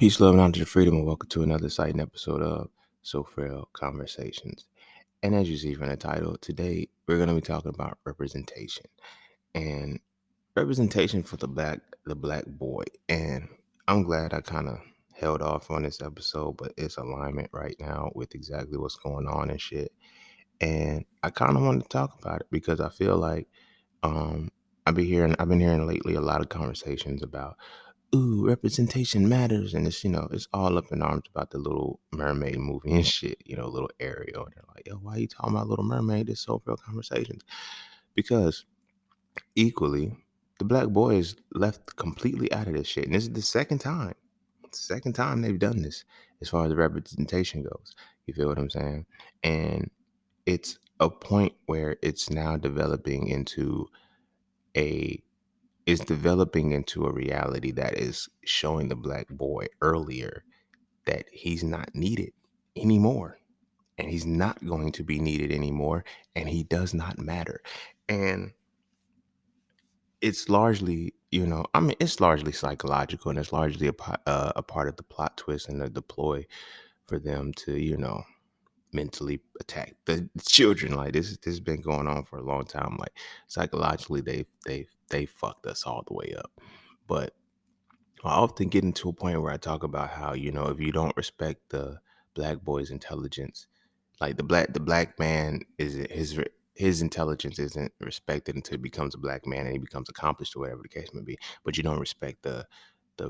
Peace, love, and honor to freedom, and welcome to another exciting episode of Frail Conversations. And as you see from the title, today we're going to be talking about representation and representation for the black boy. And I'm glad I kind of held off on this episode, but it's alignment right now with exactly what's going on and shit. And I kind of wanted to talk about it because I feel like I've been hearing lately a lot of conversations about representation matters, and it's all up in arms about the Little Mermaid movie and shit, little Ariel. And they're like, yo, why you talking about Little Mermaid? This so real conversations. Because equally, the black boy is left completely out of this shit. And this is the second time. Second time they've done this as far as the representation goes. You feel what I'm saying? And it's a point where it's now a developing into a reality that is showing the black boy earlier that he's not needed anymore, and he's not going to be needed anymore, and he does not matter. And it's largely, it's largely psychological, and it's largely a part of the plot twist and the ploy for them to, mentally attack the children. Like this has been going on for a long time. Like psychologically, they fucked us all the way up. But I often get into a point where I talk about how, if you don't respect the black boy's intelligence, like the black man is his intelligence isn't respected until he becomes a black man and he becomes accomplished or whatever the case may be. But you don't respect the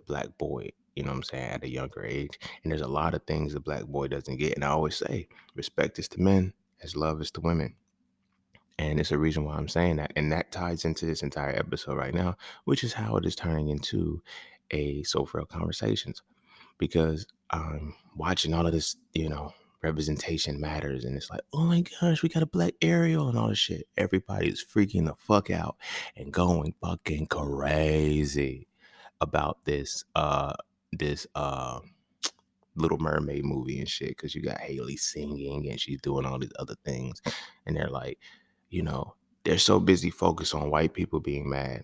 black boy, you know what I'm saying, at a younger age. And there's a lot of things the black boy doesn't get. And I always say respect is to men as love is to women. And it's a reason why I'm saying that. And that ties into this entire episode right now, which is how it is turning into a So Frail Conversations. Because I'm watching all of this, representation matters. And it's like, oh my gosh, we got a black Ariel and all this shit. Everybody's freaking the fuck out and going fucking crazy about this Little Mermaid movie and shit, because you got Haley singing and she's doing all these other things, and they're like, you know, they're so busy focused on white people being mad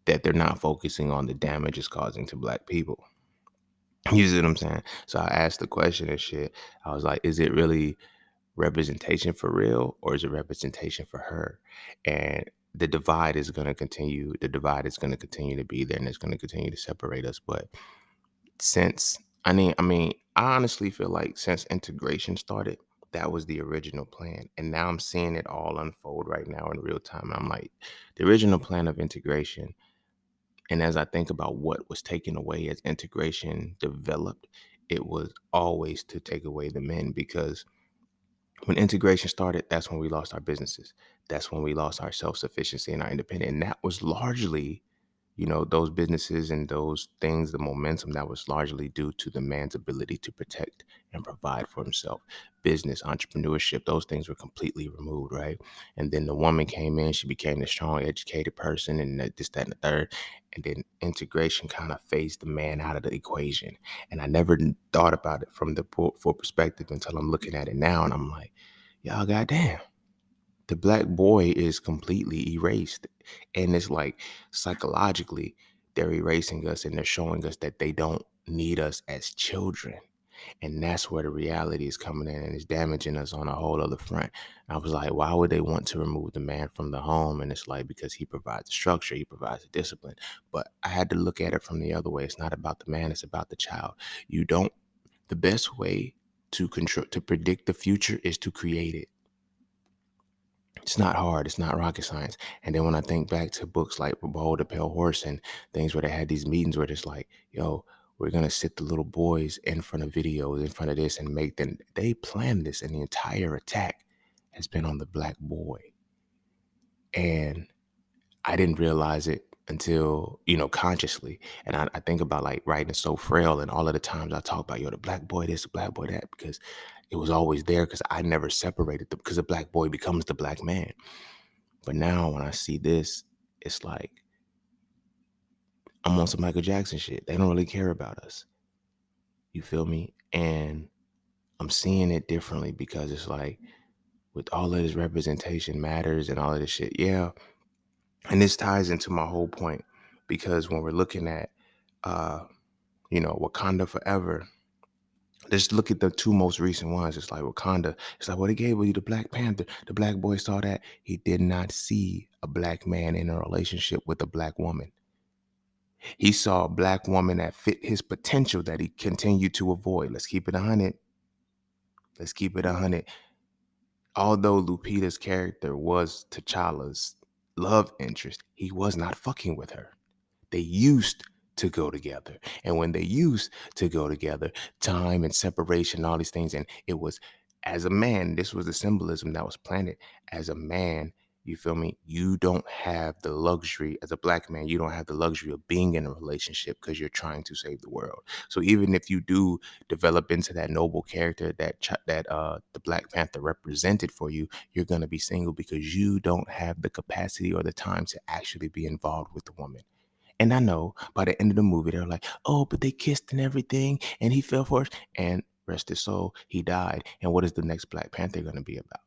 that they're not focusing on the damage it's causing to black people. You see what I'm saying? So I asked the question and shit. I was like, is it really representation for real, or is it representation for her? And the divide is going to continue. The divide is going to continue to be there, and it's going to continue to separate us. But since I honestly feel like since integration started, that was the original plan. And now I'm seeing it all unfold right now in real time. I'm like, the original plan of integration. And as I think about what was taken away as integration developed, it was always to take away the men, because when integration started, that's when we lost our businesses. That's when we lost our self-sufficiency and our independence. And that was largely, those businesses and those things, the momentum, that was largely due to the man's ability to protect and provide for himself. Business, entrepreneurship, those things were completely removed, right? And then the woman came in, she became the strong, educated person, and this, that, and the third. And then integration kind of phased the man out of the equation. And I never thought about it from the full perspective until I'm looking at it now. And I'm like, y'all, goddamn, the black boy is completely erased. And it's like psychologically, they're erasing us and they're showing us that they don't need us as children. And that's where the reality is coming in, and it's damaging us on a whole other front. I was like, why would they want to remove the man from the home? And it's like, because he provides the structure, he provides the discipline. But I had to look at it from the other way. It's not about the man, it's about the child. The best way to predict the future is to create it. It's not hard. It's not rocket science. And then when I think back to books like Behold the Pale Horse and things where they had these meetings where it's like, yo, we're going to sit the little boys in front of videos, in front of this, and make them, they planned this, and the entire attack has been on the black boy. And I didn't realize it until, consciously. And I think about like writing So Frail and all of the times I talk about, yo, the black boy this, the black boy that, because it was always there, because I never separated them, because the black boy becomes the black man. But now when I see this, it's like I'm on some Michael Jackson shit. They don't really care about us. You feel me? And I'm seeing it differently, because it's like with all of this representation matters and all of this shit. Yeah. And this ties into my whole point, because when we're looking at Wakanda forever. Let's look at the two most recent ones. It's like Wakanda. It's like, well, they gave you the Black Panther. The black boy saw that. He did not see a black man in a relationship with a black woman. He saw a black woman that fit his potential that he continued to avoid. Let's keep it 100. Let's keep it 100. Although Lupita's character was T'Challa's love interest, he was not fucking with her. They used to go together. And when they used to go together, time and separation, all these things, and it was, as a man, this was the symbolism that was planted. As a man, you feel me? You don't have the luxury, as a black man, you don't have the luxury of being in a relationship because you're trying to save the world. So even if you do develop into that noble character that the Black Panther represented for you, you're gonna be single because you don't have the capacity or the time to actually be involved with the woman. And I know by the end of the movie, they're like, oh, but they kissed and everything, and he fell for it. And rest his soul, he died. And what is the next Black Panther going to be about?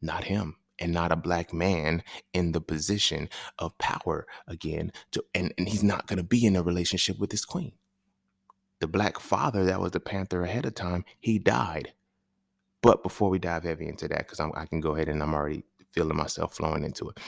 Not him. And not a black man in the position of power again. And he's not going to be in a relationship with his queen. The black father that was the Panther ahead of time, he died. But before we dive heavy into that, because I can go ahead and I'm already feeling myself flowing into it.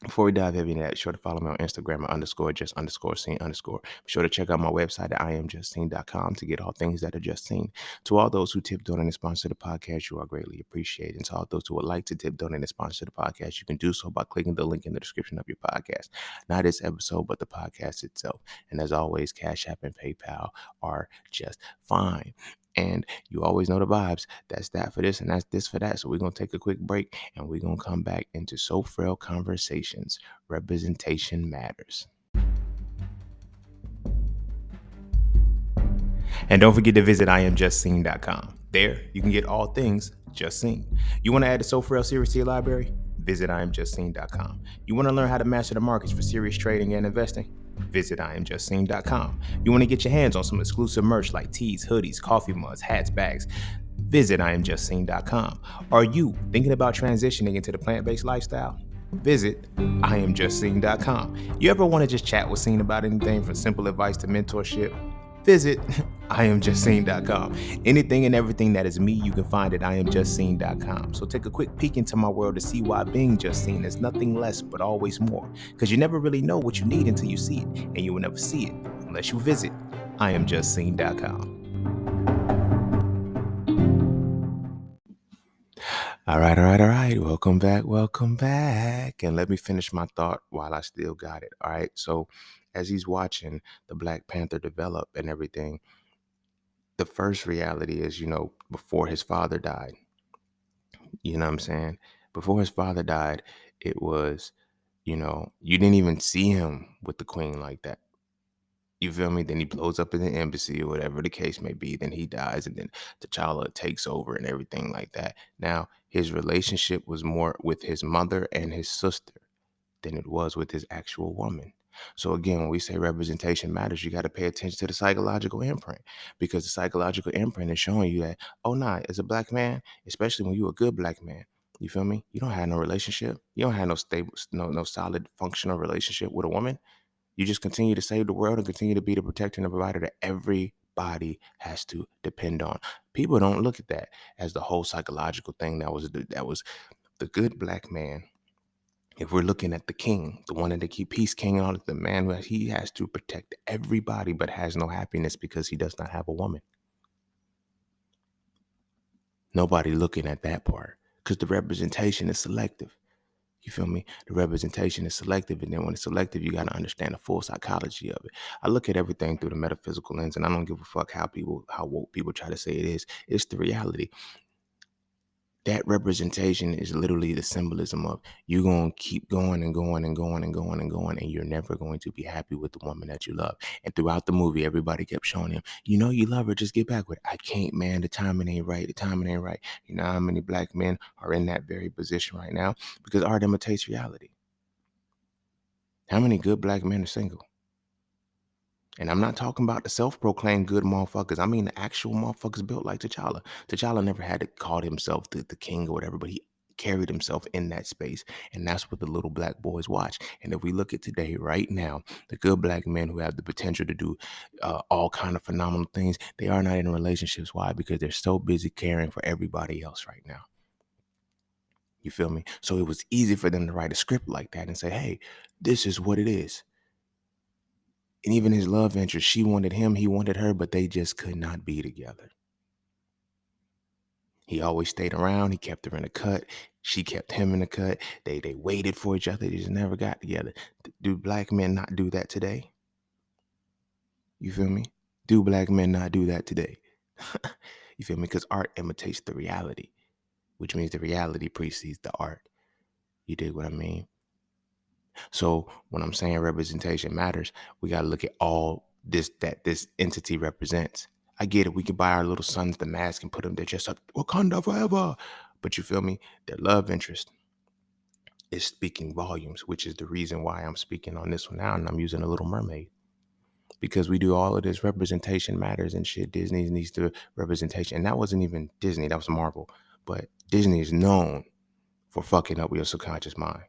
Before we dive heavy into that, be sure to follow me on Instagram at _just_scene_. Be sure to check out my website at iamjustseen.com to get all things that are just seen. To all those who tip, donate, and sponsor the podcast, you are greatly appreciated. And to all those who would like to tip, donate, and sponsor the podcast, you can do so by clicking the link in the description of your podcast. Not this episode, but the podcast itself. And as always, Cash App and PayPal are just fine. And you always know the vibes. That's that for this and that's this for that. So we're going to take a quick break and we're going to come back into So Frail Conversations. Representation matters. And don't forget to visit iamjustseen.com. There, you can get all things Just Seen. You want to add the So Frail series to your library? Visit iamjustseen.com. You want to learn how to master the markets for serious trading and investing? Visit iamjustseen.com. You want to get your hands on some exclusive merch like tees, hoodies, coffee mugs, hats, bags? Visit iamjustseen.com. Are you thinking about transitioning into the plant-based lifestyle? Visit iamjustseen.com. You ever want to just chat with Scene about anything from simple advice to mentorship? Visit iamjustseen.com. Anything and everything that is me, you can find at iamjustseen.com. So take a quick peek into my world to see why being just seen is nothing less but always more. Because you never really know what you need until you see it, and you will never see it unless you visit iamjustseen.com. All right. Welcome back. And let me finish my thought while I still got it. All right. So as he's watching the Black Panther develop and everything, the first reality is, before his father died, you know what I'm saying? Before his father died, it was, you didn't even see him with the queen like that. You feel me? Then he blows up in the embassy or whatever the case may be. Then he dies and then T'Challa takes over and everything like that. Now, his relationship was more with his mother and his sister than it was with his actual woman. So again, when we say representation matters, you got to pay attention to the psychological imprint, because the psychological imprint is showing you that, oh, nah, as a black man, especially when you're a good black man, you feel me? You don't have no relationship. You don't have no stable, no solid functional relationship with a woman. You just continue to save the world and continue to be the protector and the provider that everybody has to depend on. People don't look at that as the whole psychological thing that was the good black man. If we're looking at the king, the one that they keep peace king and all, the man who he has to protect everybody but has no happiness because he does not have a woman. Nobody looking at that part because the representation is selective. You feel me? The representation is selective, and then when it's selective, you got to understand the full psychology of it. I look at everything through the metaphysical lens, and I don't give a fuck how woke people try to say it is. It's the reality. That representation is literally the symbolism of you going to keep going and going and going and going and going, and you're never going to be happy with the woman that you love. And throughout the movie, everybody kept showing him, you love her, just get back with it. I can't, man. The timing ain't right. You know how many black men are in that very position right now? Because art imitates reality. How many good black men are single? And I'm not talking about the self-proclaimed good motherfuckers. I mean the actual motherfuckers built like T'Challa. T'Challa never had to call himself the king or whatever, but he carried himself in that space. And that's what the little black boys watch. And if we look at today, right now, the good black men who have the potential to do all kind of phenomenal things, they are not in relationships. Why? Because they're so busy caring for everybody else right now. You feel me? So it was easy for them to write a script like that and say, hey, this is what it is. And even his love interest, she wanted him, he wanted her, but they just could not be together. He always stayed around. He kept her in the cut. She kept him in the cut. They waited for each other. They just never got together. Do black men not do that today? You feel me? Do black men not do that today? You feel me? Because art imitates the reality, which means the reality precedes the art. You dig what I mean? So when I'm saying representation matters, we got to look at all this that this entity represents. I get it. We can buy our little sons the mask and put them there just up Wakanda forever. But you feel me? Their love interest is speaking volumes, which is the reason why I'm speaking on this one now. And I'm using a Little Mermaid because we do all of this representation matters and shit. Disney needs the representation. And that wasn't even Disney. That was Marvel. But Disney is known for fucking up with your subconscious mind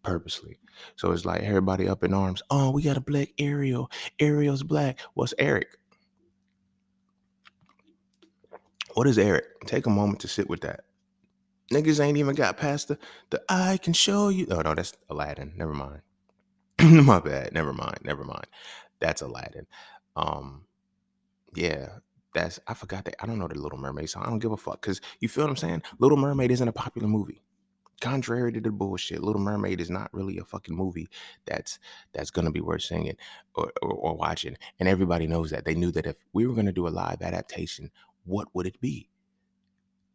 purposely. So it's like everybody up in arms. Oh, we got a black Ariel. Ariel's black. What's Eric? What is Eric? Take a moment to sit with that. Niggas ain't even got past the I can show you. Oh no, that's Aladdin. Never mind. My bad. Never mind. Never mind. That's Aladdin. Um, yeah, that's I forgot that. I don't know the Little Mermaid song. I don't give a fuck. Cause you feel what I'm saying? Little Mermaid isn't a popular movie. Contrary to the bullshit, Little Mermaid is not really a fucking movie that's gonna be worth singing or watching. And everybody knows that. They knew that if we were gonna do a live adaptation, what would it be?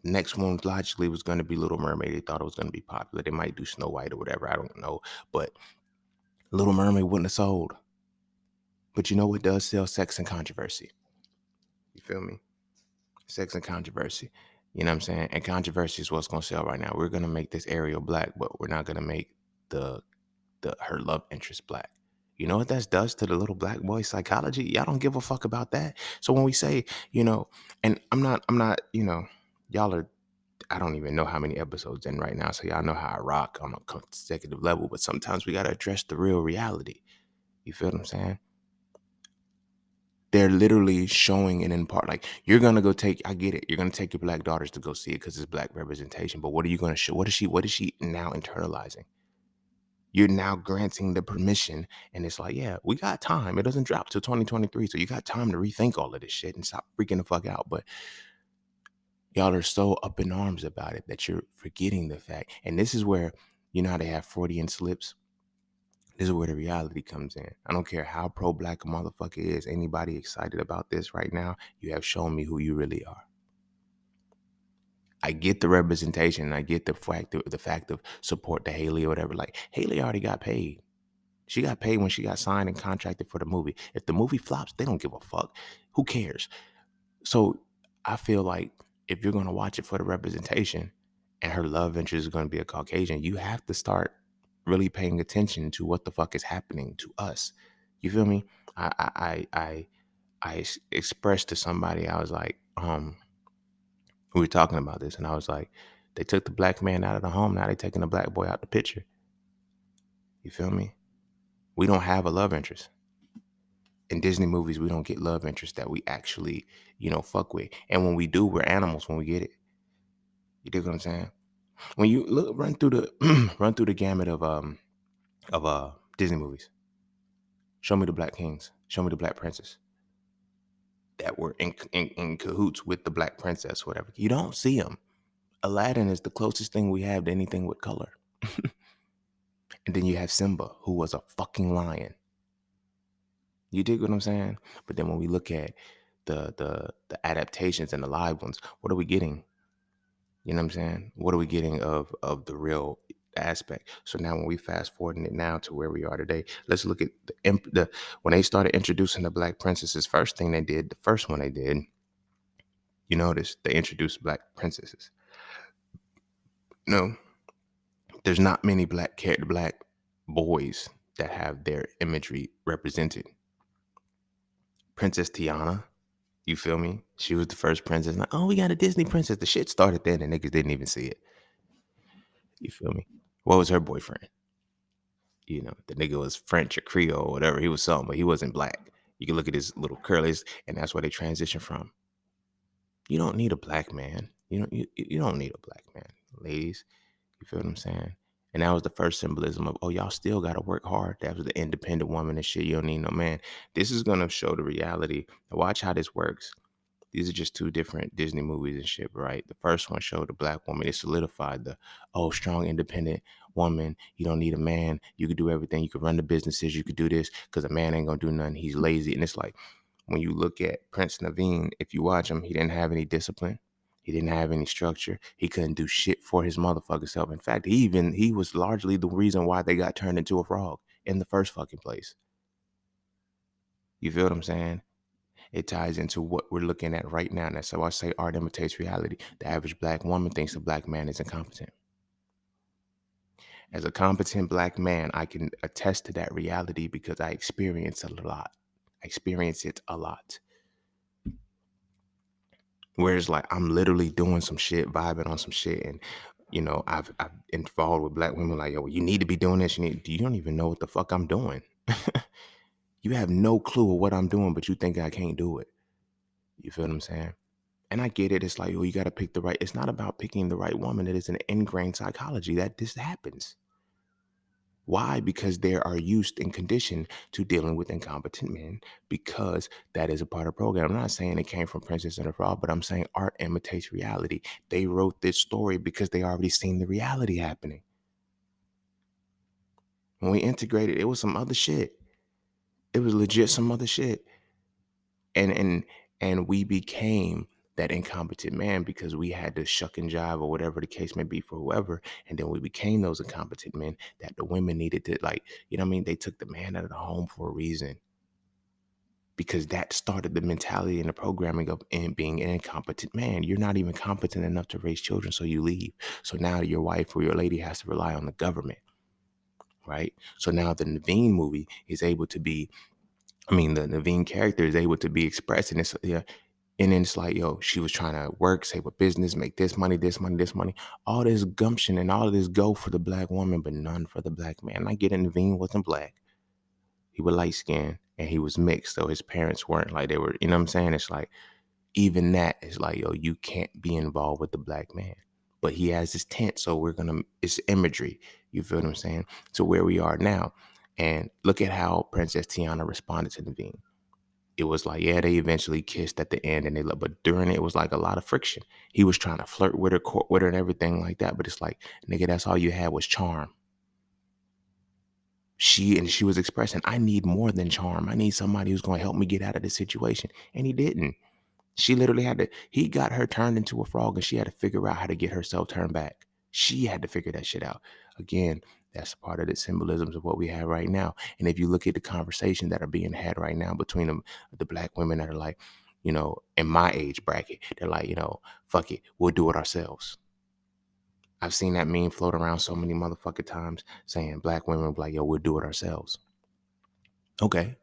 Next one logically was gonna be Little Mermaid. They thought it was gonna be popular. They might do Snow White or whatever. I don't know. But Little Mermaid wouldn't have sold. But you know what does sell? Sex and controversy. You feel me? Sex and controversy. You know what I'm saying? And controversy is what's gonna sell right now. We're gonna make this Ariel black, but we're not gonna make the her love interest black. You know what that does to the little black boy psychology? Y'all don't give a fuck about that. So when we say, and I'm not, y'all are, I don't even know how many episodes in right now. So y'all know how I rock on a consecutive level, but sometimes we got to address the real reality. You feel what I'm saying? They're literally showing it in part. Like you're gonna go take. I get it. You're gonna take your black daughters to go see it because it's black representation. But what are you gonna show? What is she now internalizing? You're now granting the permission, and it's like, yeah, we got time. It doesn't drop till 2023, so you got time to rethink all of this shit and stop freaking the fuck out. But y'all are so up in arms about it that you're forgetting the fact. And this is where, you know how they have Freudian slips? This is where the reality comes in. I don't care how pro-black a motherfucker is. Anybody excited about this right now, you have shown me who you really are. I get the representation. And I get the fact of support to Haley or whatever. Like, Haley already got paid. She got paid when she got signed and contracted for the movie. If the movie flops, they don't give a fuck. Who cares? So I feel like if you're going to watch it for the representation and her love interest is going to be a Caucasian, you have to start really paying attention to what the fuck is happening to us. You feel me? I expressed to somebody, I was like, we were talking about this, and I was like, they took the black man out of the home. Now they taking the black boy out the picture. You feel me? We don't have a love interest. In Disney movies, we don't get love interest that we actually, fuck with. And when we do, we're animals when we get it. You dig what I'm saying? When you run through the run through the gamut of Disney movies, show me the black kings, show me the black princess that were in cahoots with the black princess, whatever. You don't see them. Aladdin is the closest thing we have to anything with color. And then you have Simba, who was a fucking lion. You dig what I'm saying? But then when we look at the adaptations and the live ones, what are we getting? You know what I'm saying? What are we getting of the real aspect? So now when we fast forwarding it now to where we are today, let's look at the when they started introducing the black princesses. The first one they did, you notice they introduced black princesses. No, there's not many black boys that have their imagery represented. Princess Tiana, you feel me? She was the first princess. Like, oh, we got a Disney princess. The shit started then and niggas didn't even see it. You feel me? What was her boyfriend? The nigga was French or Creole or whatever. He was something, but he wasn't black. You can look at his little curlies, and that's where they transition from. You don't need a black man. You don't need a black man, ladies. You feel what I'm saying? And that was the first symbolism of, oh, y'all still gotta work hard. That was the independent woman and shit. You don't need no man. This is gonna show the reality. Now watch how this works. These are just two different Disney movies and shit, right? The first one showed the black woman. It solidified the, oh, strong, independent woman. You don't need a man. You could do everything. You could run the businesses. You could do this because a man ain't gonna do nothing. He's lazy. And it's like, when you look at Prince Naveen, if you watch him, he didn't have any discipline. He didn't have any structure. He couldn't do shit for his motherfucking self. In fact, he was largely the reason why they got turned into a frog in the first fucking place. You feel what I'm saying? It ties into what we're looking at right now. And that's how I say art imitates reality. The average black woman thinks a black man is incompetent. As a competent black man, I can attest to that reality because I experience it a lot. I experience it a lot. Whereas like I'm literally doing some shit, vibing on some shit, and I've involved with black women like, yo, you need to be doing this. You don't even know what the fuck I'm doing. You have no clue of what I'm doing, but you think I can't do it. You feel what I'm saying? And I get it. It's like, oh, you got to pick the right. It's not about picking the right woman. It is an ingrained psychology that this happens. Why? Because they are used and conditioned to dealing with incompetent men because that is a part of the program. I'm not saying it came from Princess and the Frog, but I'm saying art imitates reality. They wrote this story because they already seen the reality happening. When we integrated, it was some other shit. It was legit some other shit. And we became that incompetent man because we had to shuck and jive or whatever the case may be for whoever. And then we became those incompetent men that the women needed to, like, you know what I mean? They took the man out of the home for a reason because that started the mentality and the programming of being an incompetent man. You're not even competent enough to raise children, so you leave. So now your wife or your lady has to rely on the government, right? So now the Naveen movie is able to be, the Naveen character is able to be expressed, and it's, yeah. And then it's like, yo, she was trying to work, save a business, make this money, this money, this money. All this gumption and all of this go for the black woman, but none for the black man. And I get it, Naveen wasn't black. He was light skinned and he was mixed. So his parents weren't like, they were, you know what I'm saying? It's like, even that is like, yo, you can't be involved with the black man. But he has his tent, so it's imagery. You feel what I'm saying? To where we are now. And look at how Princess Tiana responded to Naveen. It was like, yeah, they eventually kissed at the end, and but during it was like a lot of friction. He was trying to flirt with her, court with her, and everything like that. But it's like, nigga, that's all you had was charm. She was expressing, I need more than charm. I need somebody who's going to help me get out of this situation. And he didn't. She literally he got her turned into a frog, and she had to figure out how to get herself turned back. She had to figure that shit out. Again, that's part of the symbolisms of what we have right now. And if you look at the conversations that are being had right now between the black women that are like, in my age bracket, they're like, fuck it, we'll do it ourselves. I've seen that meme float around so many motherfucking times saying black women will be like, yo, we'll do it ourselves. Okay.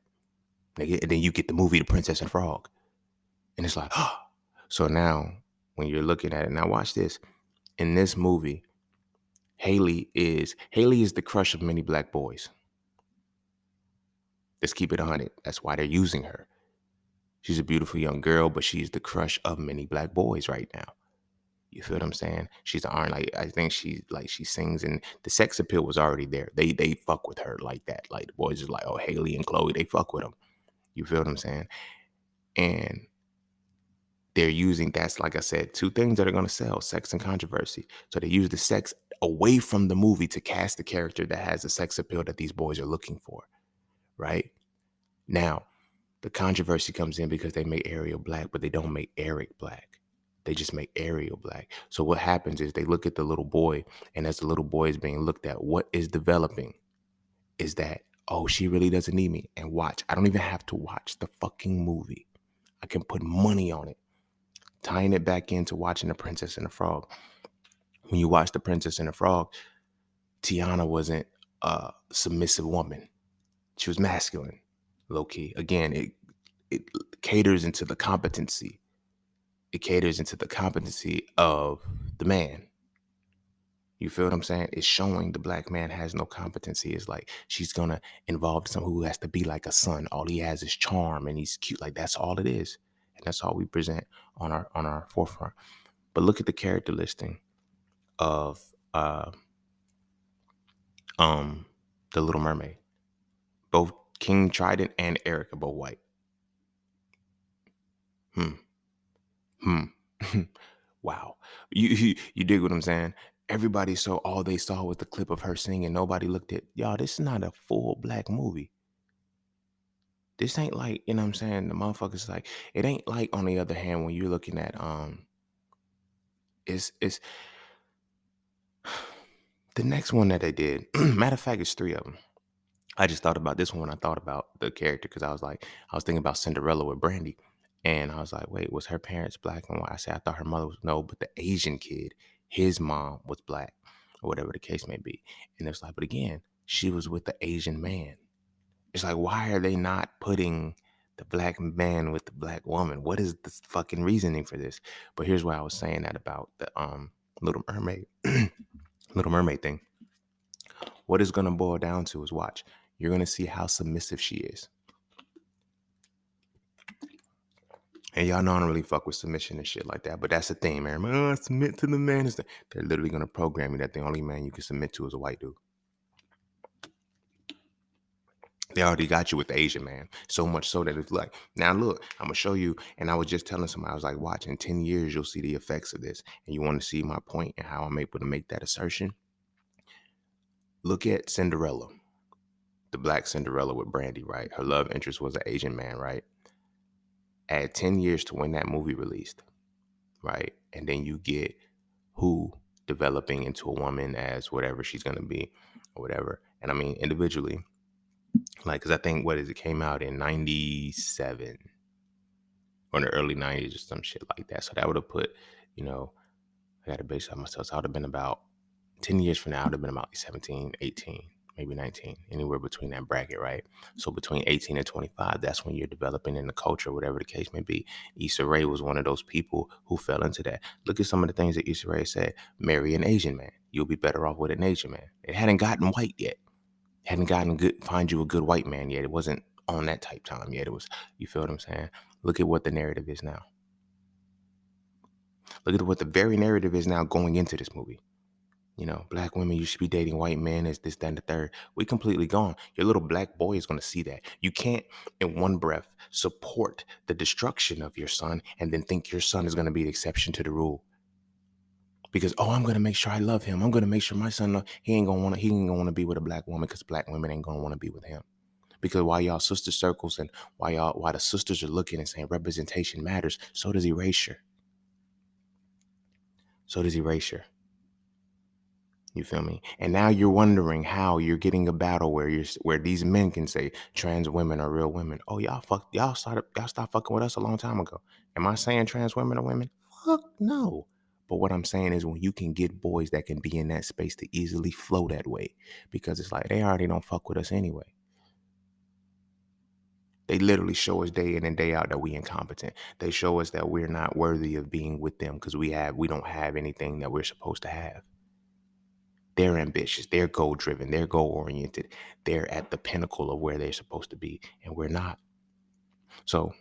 And then you get the movie The Princess and the Frog. And it's like, oh. So now when you're looking at it, now watch this. In this movie, Haley is the crush of many black boys. Let's keep it 100. That's why they're using her. She's a beautiful young girl, but she's the crush of many black boys right now. You feel what I'm saying? She's the iron. Like, I think she sings, and the sex appeal was already there. They fuck with her like that. Like the boys are like, oh, Haley and Chloe, they fuck with them. You feel what I'm saying? And they're using, that's, like I said, two things that are going to sell: sex and controversy. So they use the sex away from the movie to cast the character that has the sex appeal that these boys are looking for, right? Now, the controversy comes in because they make Ariel black, but they don't make Eric black. They just make Ariel black. So what happens is they look at the little boy, and as the little boy is being looked at, what is developing is that, oh, she really doesn't need me. And watch, I don't even have to watch the fucking movie. I can put money on it. Tying it back into watching The Princess and the Frog. When you watch The Princess and the Frog, Tiana wasn't a submissive woman. She was masculine, low key. Again, it caters into the competency. It caters into the competency of the man. You feel what I'm saying? It's showing the black man has no competency. It's like she's gonna involve someone who has to be like a son. All he has is charm and he's cute. Like that's all it is. And that's all we present on our forefront. But look at the character listing of um the Little Mermaid. Both King Trident and Eric are both white. Hmm. Hmm. Wow. You dig what I'm saying? Everybody saw all they saw was the clip of her singing. Nobody looked at y'all. This is not a full black movie. This ain't like, you know what I'm saying? The motherfuckers like it ain't like on the other hand when you're looking at it's the next one that they did. Matter of fact, it's three of them. I just thought about this one when I thought about the character because I was thinking about Cinderella with Brandy. And I was like, wait, was her parents black and white? I said, I thought her mother was no, but the Asian kid, his mom was black or whatever the case may be. And it's like, but again, she was with the Asian man. It's like, why are they not putting the black man with the black woman? What is the fucking reasoning for this? But here's why I was saying that about the Little Mermaid, Little Mermaid thing. What it's gonna boil down to is watch. You're gonna see how submissive she is. And y'all know I don't really fuck with submission and shit like that, but that's the thing, man. Submit to the man. They're literally gonna program you that the only man you can submit to is a white dude. They already got you with the Asian man. So much so that it's like, now look, I'm gonna show you. And I was just telling somebody, I was like, watch, in 10 years, you'll see the effects of this. And you want to see my point and how I'm able to make that assertion? Look at Cinderella, the black Cinderella with Brandy, right? Her love interest was an Asian man, right? Add 10 years to when that movie released, right? And then you get who developing into a woman as whatever she's gonna be or whatever. And I mean, individually, like, because I think, what is it, came out in 97 or in the early 90s or some shit like that. So that would have put, you know, I got to base on myself. So I would have been about 10 years from now, I would have been about 17, 18, maybe 19, anywhere between that bracket, right? So between 18 and 25, that's when you're developing in the culture, whatever the case may be. Issa Rae was one of those people who fell into that. Look at some of the things that Issa Rae said. Marry an Asian man. You'll be better off with an Asian man. It hadn't gotten white yet. Hadn't gotten good, find you a good white man yet. It wasn't on that type time yet. It was, you feel what I'm saying? Look at what the narrative is now. Look at what the very narrative is now going into this movie. You know, black women, you should be dating white men, as this, that, and the third. We completely gone. Your little black boy is going to see that. You can't, in one breath, support the destruction of your son and then think your son is going to be the exception to the rule. Because, oh, I'm going to make sure I love him. I'm going to make sure my son, he ain't going to want to be with a black woman because black women ain't going to want to be with him. Because while y'all sister circles and while the sisters are looking and saying representation matters, so does erasure. So does erasure. You feel me? And now you're wondering how you're getting a battle where these men can say trans women are real women. Oh, y'all stopped fucking with us a long time ago. Am I saying trans women are women? Fuck no. But what I'm saying is when you can get boys that can be in that space to easily flow that way, because it's like they already don't fuck with us anyway. They literally show us day in and day out that we incompetent. They show us that we're not worthy of being with them because we don't have anything that we're supposed to have. They're ambitious, they're goal driven, they're goal oriented. They're at the pinnacle of where they're supposed to be, and we're not. So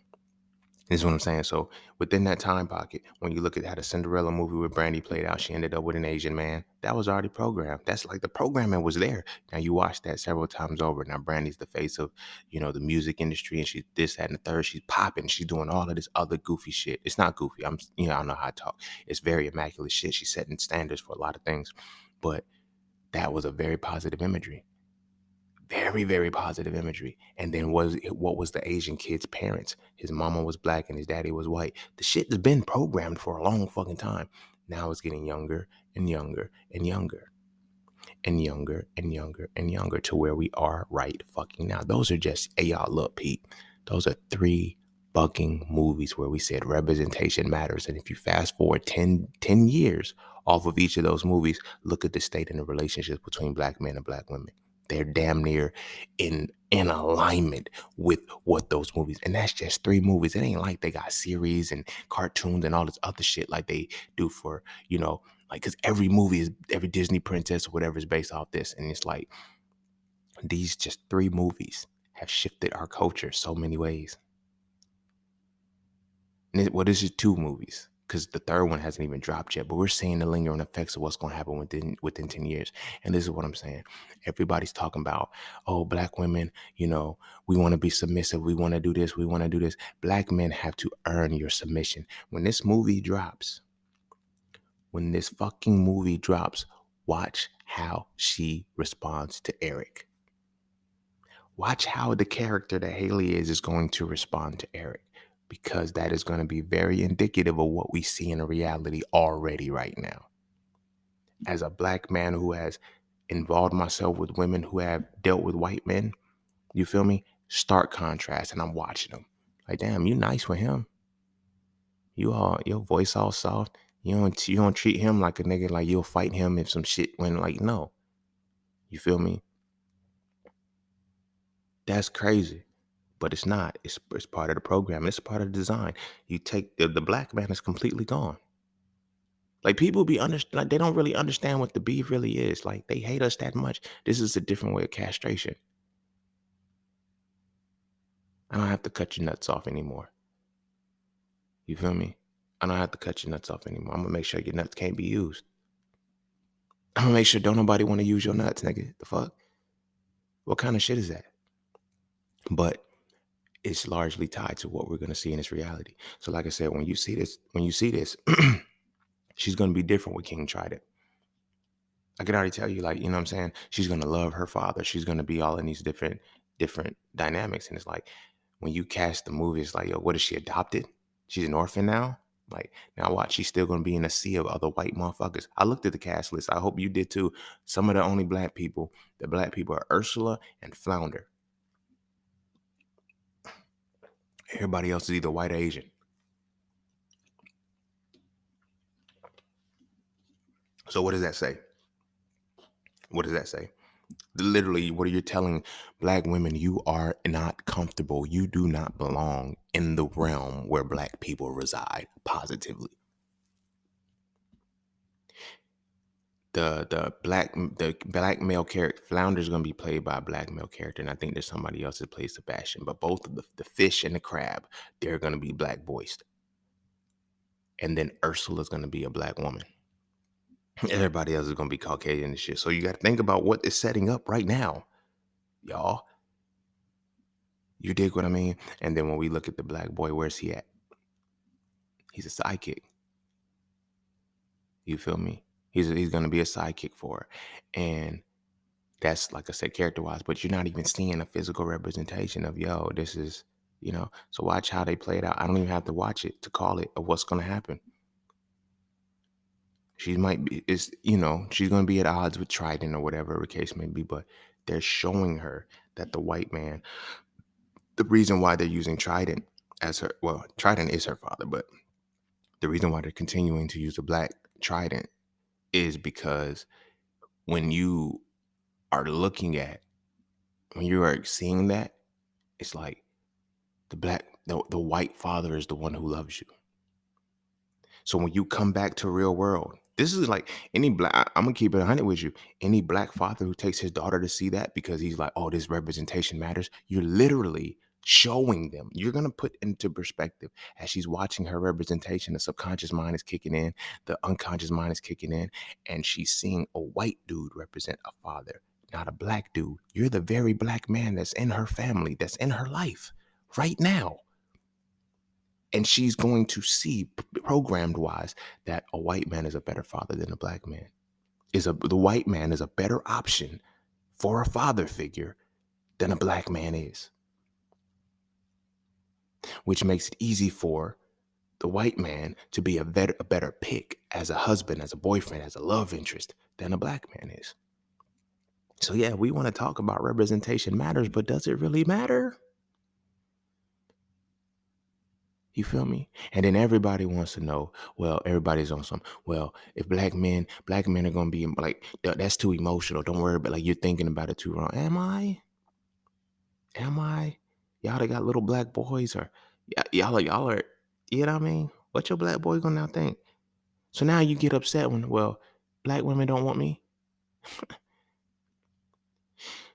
this is what I'm saying. So within that time pocket, when you look at how the Cinderella movie with Brandy played out, she ended up with an Asian man. That was already programmed. That's like the programming was there. Now you watch that several times over. Now Brandy's the face of, the music industry, and she's this, that, and the third. She's popping. She's doing all of this other goofy shit. It's not goofy. I don't know how to talk. It's very immaculate shit. She's setting standards for a lot of things, but that was a very positive imagery. Very, very positive imagery. And then what was the Asian kid's parents? His mama was black and his daddy was white. The shit has been programmed for a long fucking time. Now it's getting younger and younger and younger and younger and younger and younger to where we are right fucking now. Those are just, hey, y'all, look, Pete. Those are 3 fucking movies where we said representation matters. And if you fast forward 10 years off of each of those movies, look at the state and the relationships between black men and black women. They're damn near in alignment with what those movies. And that's just 3 movies. It ain't like they got series and cartoons and all this other shit like they do for, Like, because every Disney princess or whatever is based off this. And it's like, these just 3 movies have shifted our culture so many ways. Well, this is 2 movies because the third one hasn't even dropped yet. But we're seeing the lingering effects of what's going to happen within 10 years. And this is what I'm saying. Everybody's talking about, oh, black women, we want to be submissive. We want to do this. We want to do this. Black men have to earn your submission. When this fucking movie drops, watch how she responds to Eric. Watch how the character that Haley is going to respond to Eric, because that is going to be very indicative of what we see in reality already right now. As a black man who has involved myself with women who have dealt with white men, you feel me? Stark contrast, and I'm watching them. Like, damn, you nice with him. Your voice all soft. You don't treat him like a nigga, like you'll fight him if some shit went, like, no. You feel me? That's crazy. But it's not. It's part of the program. It's part of the design. You take the black man is completely gone. Like, people like, they don't really understand what the beef really is. Like, they hate us that much. This is a different way of castration. I don't have to cut your nuts off anymore. You feel me? I don't have to cut your nuts off anymore. I'm gonna make sure your nuts can't be used. I'm gonna make sure don't nobody want to use your nuts, nigga. The fuck? What kind of shit is that? But it's largely tied to what we're gonna see in this reality. So, like I said, when you see this, she's gonna be different with King Trident. I can already tell you, like, you know what I'm saying? She's gonna love her father. She's gonna be all in these different dynamics. And it's like, when you cast the movie, it's like, yo, what is she, adopted? She's an orphan now? Like, now watch, she's still gonna be in a sea of other white motherfuckers. I looked at the cast list. I hope you did too. Some of the only black people are Ursula and Flounder. Everybody else is either white or Asian. So what does that say? What does that say? Literally, what are you telling black women? You are not comfortable. You do not belong in the realm where black people reside positively. The black male character Flounder is going to be played by a black male character, and I think there's somebody else that plays Sebastian. But both of the fish and the crab, they're going to be black voiced, and then Ursula's going to be a black woman. Everybody else is going to be Caucasian and shit. So you got to think about what is setting up right now, y'all. You dig what I mean? And then when we look at the black boy, where's he at? He's a sidekick. You feel me? He's gonna be a sidekick for her, and that's, like I said, character wise. But you're not even seeing a physical representation of, yo, this is, So watch how they play it out. I don't even have to watch it to call it of what's gonna happen. She might be, she's gonna be at odds with Trident or whatever the case may be, but they're showing her that the white man, the reason why they're using Trident as her, well, Trident is her father, but the reason why they're continuing to use the black Trident is because when you are when you are seeing that, it's like the white father is the one who loves you. So when you come back to real world, this is like any black, I'm gonna keep it 100 with you. Any black father who takes his daughter to see that because he's like, oh, this representation matters, you're literally showing them. You're gonna put into perspective as she's watching her representation, the subconscious mind is kicking in, the unconscious mind is kicking in, and she's seeing a white dude represent a father, not a black dude. You're the very black man that's in her family, that's in her life right now. And she's going to see, programmed wise, that a white man is a better father than a black man. The white man is a better option for a father figure than a black man is. Which makes it easy for the white man to be a better pick as a husband, as a boyfriend, as a love interest than a black man is. So yeah, we want to talk about representation matters, but does it really matter? You feel me? And then everybody wants to know, well, everybody's on some, well, if black men are going to be like, that's too emotional. Don't worry about, like, you're thinking about it too wrong. Am I? Y'all that got little black boys, or y'all are, you know what I mean? What your black boy gonna now think? So now you get upset when, well, black women don't want me.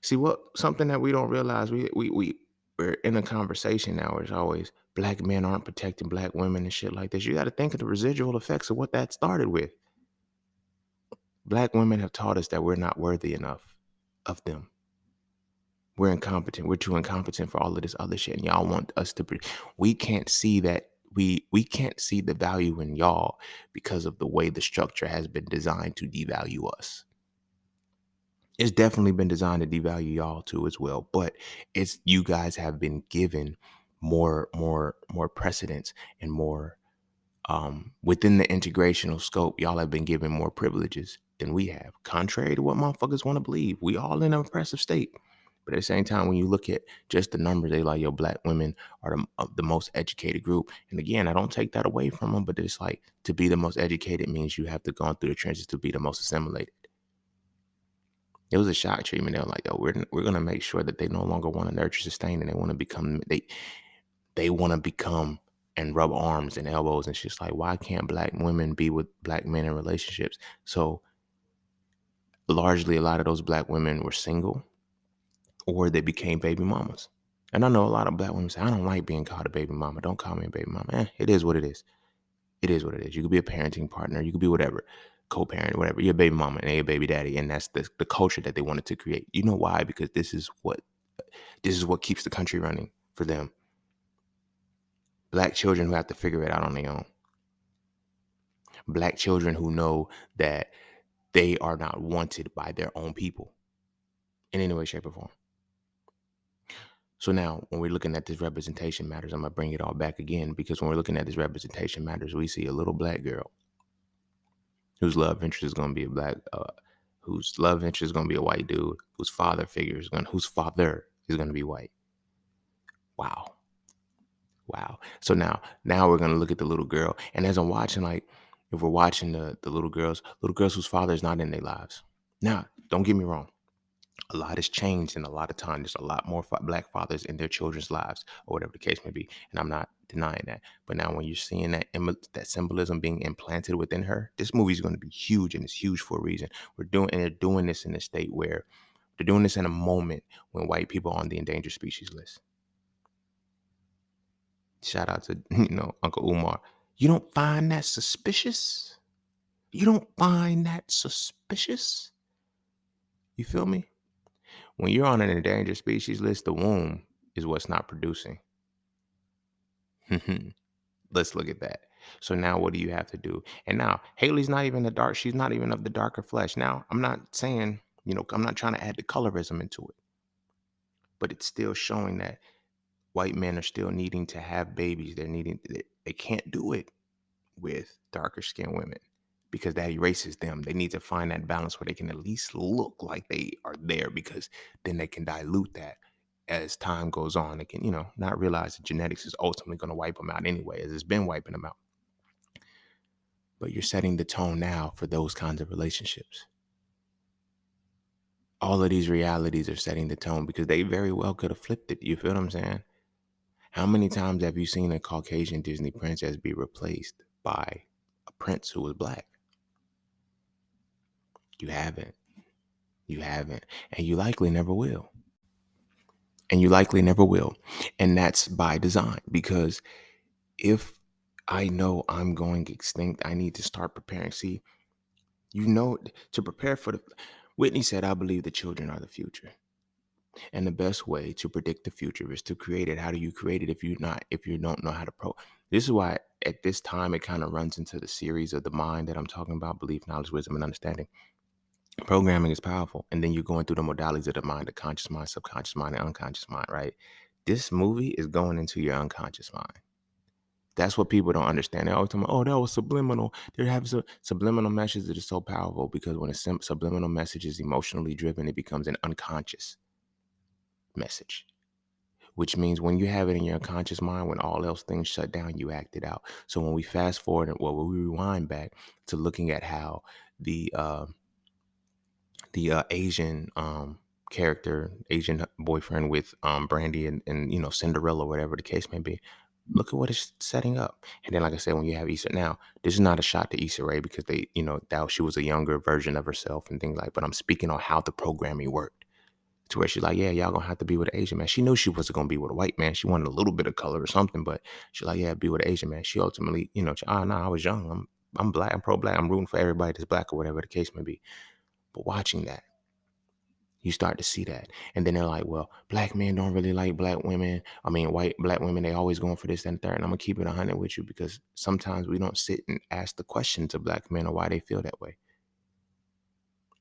See, what something that we don't realize, we're in a conversation now where it's always black men aren't protecting black women and shit like this. You got to think of the residual effects of what that started with. Black women have taught us that we're not worthy enough of them. We're incompetent. We're too incompetent for all of this other shit. And y'all want us to we can't see that we can't see the value in y'all because of the way the structure has been designed to devalue us. It's definitely been designed to devalue y'all too as well, but it's you guys have been given more precedence and more within the integrational scope. Y'all have been given more privileges than we have, contrary to what motherfuckers want to believe. We all in an oppressive state. But at the same time, when you look at just the numbers, they like, yo, black women are the most educated group. And again, I don't take that away from them, but it's like, to be the most educated means you have to go through the trenches to be the most assimilated. It was a shock treatment. They were like, yo, we're gonna make sure that they no longer want to nurture, sustain, and they want to become they want to become and rub arms and elbows. And she's like, why can't black women be with black men in relationships? So largely, a lot of those black women were single, or they became baby mamas. And I know a lot of black women say, I don't like being called a baby mama. Don't call me a baby mama. It is what it is. It is what it is. You could be a parenting partner. You could be whatever, co-parent, whatever. You're a baby mama and they're a baby daddy. And that's the culture that they wanted to create. You know why? Because this is what keeps the country running for them. Black children who have to figure it out on their own. Black children who know that they are not wanted by their own people in any way, shape, or form. So now when we're looking at this representation matters, I'm going to bring it all back again, because when we're looking at this representation matters, we see a little black girl whose love interest is going to be whose love interest is going to be a white dude, whose father is going to be white. Wow. So now we're going to look at the little girl. And as I'm watching, like, if we're watching the little girls whose father is not in their lives. Now, don't get me wrong. A lot has changed in a lot of time. There's a lot more black fathers in their children's lives, or whatever the case may be. And I'm not denying that. But now when you're seeing that symbolism being implanted within her, this movie is going to be huge, and it's huge for a reason. They're doing this in a state where they're doing this in a moment when white people are on the endangered species list. Shout out to, Uncle Umar. You don't find that suspicious? You don't find that suspicious? You feel me? When you're on an endangered species list, the womb is what's not producing. Let's look at that. So now what do you have to do? And now Haley's not even she's not even of the darker flesh. Now, I'm not saying, I'm not trying to add the colorism into it, but it's still showing that white men are still needing to have babies. They can't do it with darker skinned women because that erases them. They need to find that balance where they can at least look like they are there, because then they can dilute that as time goes on. They can, not realize that genetics is ultimately going to wipe them out anyway, as it's been wiping them out. But you're setting the tone now for those kinds of relationships. All of these realities are setting the tone because they very well could have flipped it. You feel what I'm saying? How many times have you seen a Caucasian Disney princess be replaced by a prince who was black? You haven't. And you likely never will. And that's by design, because if I know I'm going extinct, I need to start preparing. See, to prepare for Whitney said, I believe the children are the future. And the best way to predict the future is to create it. How do you create it if you don't know how to This is why at this time it kind of runs into the series of the mind that I'm talking about: belief, knowledge, wisdom, and understanding. Programming is powerful. And then you're going through the modalities of the mind: the conscious mind, subconscious mind, and unconscious mind, right? This movie is going into your unconscious mind. That's what people don't understand. They're always talking about, that was subliminal. They have subliminal messages that are so powerful, because when a subliminal message is emotionally driven, it becomes an unconscious message, which means when you have it in your unconscious mind, when all else things shut down, you act it out. So when we fast forward, when we rewind back to looking at how the Asian character, Asian boyfriend with Brandy and Cinderella, whatever the case may be, Look at what it's setting up. And then, like I said, when you have Issa now, this is not a shot to Issa Rae because they, that she was a younger version of herself and things like. But I'm speaking on how the programming worked, to where she's like, yeah, y'all gonna have to be with an Asian man. She knew she wasn't gonna be with a white man. She wanted a little bit of color or something, but she's like, yeah, be with an Asian man. She ultimately, no, I was young. I'm black. I'm pro-black. I'm rooting for everybody that's black or whatever the case may be. But watching that, you start to see that. And then they're like, well, black men don't really like black women. I mean, white black women, they always going for this and third. And I'm gonna keep it 100 with you because sometimes we don't sit and ask the question to black men or why they feel that way.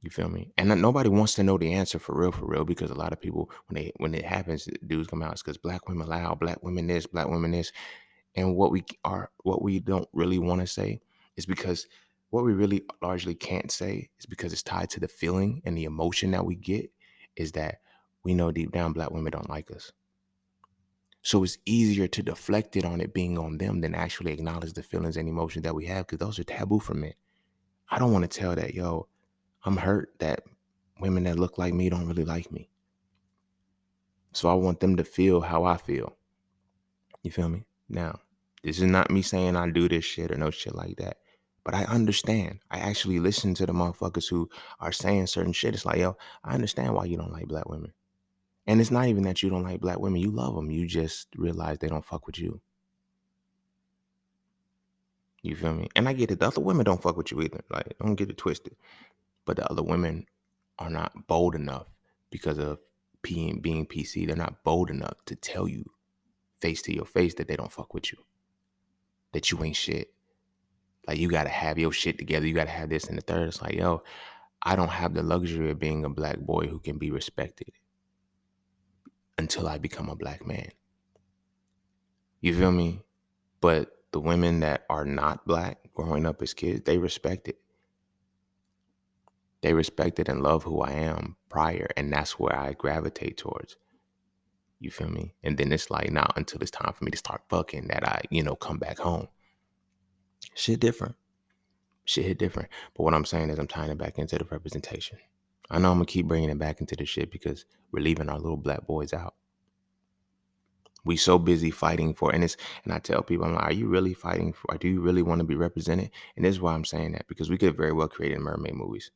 You feel me? And nobody wants to know the answer for real, because a lot of people, when it happens, dudes come out, it's because black women loud, black women this, black women this. And what we don't really want to say is because what we really largely can't say is because it's tied to the feeling and the emotion that we get, is that we know deep down black women don't like us. So it's easier to deflect it on it being on them than actually acknowledge the feelings and emotions that we have, because those are taboo for men. I don't want to tell that, yo, I'm hurt that women that look like me don't really like me. So I want them to feel how I feel. You feel me? Now, this is not me saying I do this shit or no shit like that. But I understand. I actually listen to the motherfuckers who are saying certain shit. It's like, yo, I understand why you don't like black women. And it's not even that you don't like black women. You love them. You just realize they don't fuck with you. You feel me? And I get it. The other women don't fuck with you either. Like, don't get it twisted. But the other women are not bold enough because of being PC. They're not bold enough to tell you face to your face that they don't fuck with you, that you ain't shit. Like, you got to have your shit together. You got to have this and the third. It's like, yo, I don't have the luxury of being a black boy who can be respected until I become a black man. You feel me? But the women that are not black growing up as kids, they respect it. They respect it and love who I am prior. And that's where I gravitate towards. You feel me? And then it's like, now until it's time for me to start fucking that I, come back home. Shit different. Shit hit different. But what I'm saying is I'm tying it back into the representation. I know I'm going to keep bringing it back into the shit because we're leaving our little black boys out. We so busy fighting for, and I tell people, I'm like, are you really fighting for, or do you really want to be represented? And this is why I'm saying that, because we could very well create mermaid movies.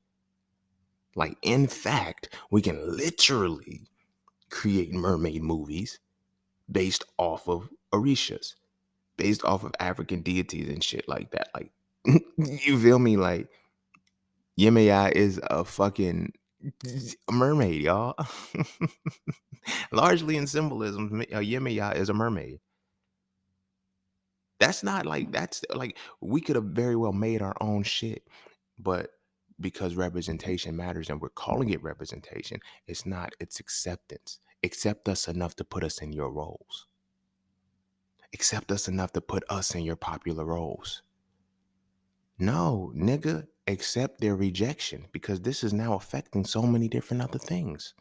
Like, in fact, we can literally create mermaid movies based off of Orishas, based off of African deities and shit like that. Like, you feel me? Like, Yemaya is a fucking mermaid, y'all. Largely in symbolism, Yemaya is a mermaid. That's like, we could have very well made our own shit, but because representation matters and we're calling it representation, it's not, it's acceptance. Accept us enough to put us in your roles. Accept us enough to put us in your popular roles. No, nigga, accept their rejection, because this is now affecting so many different other things.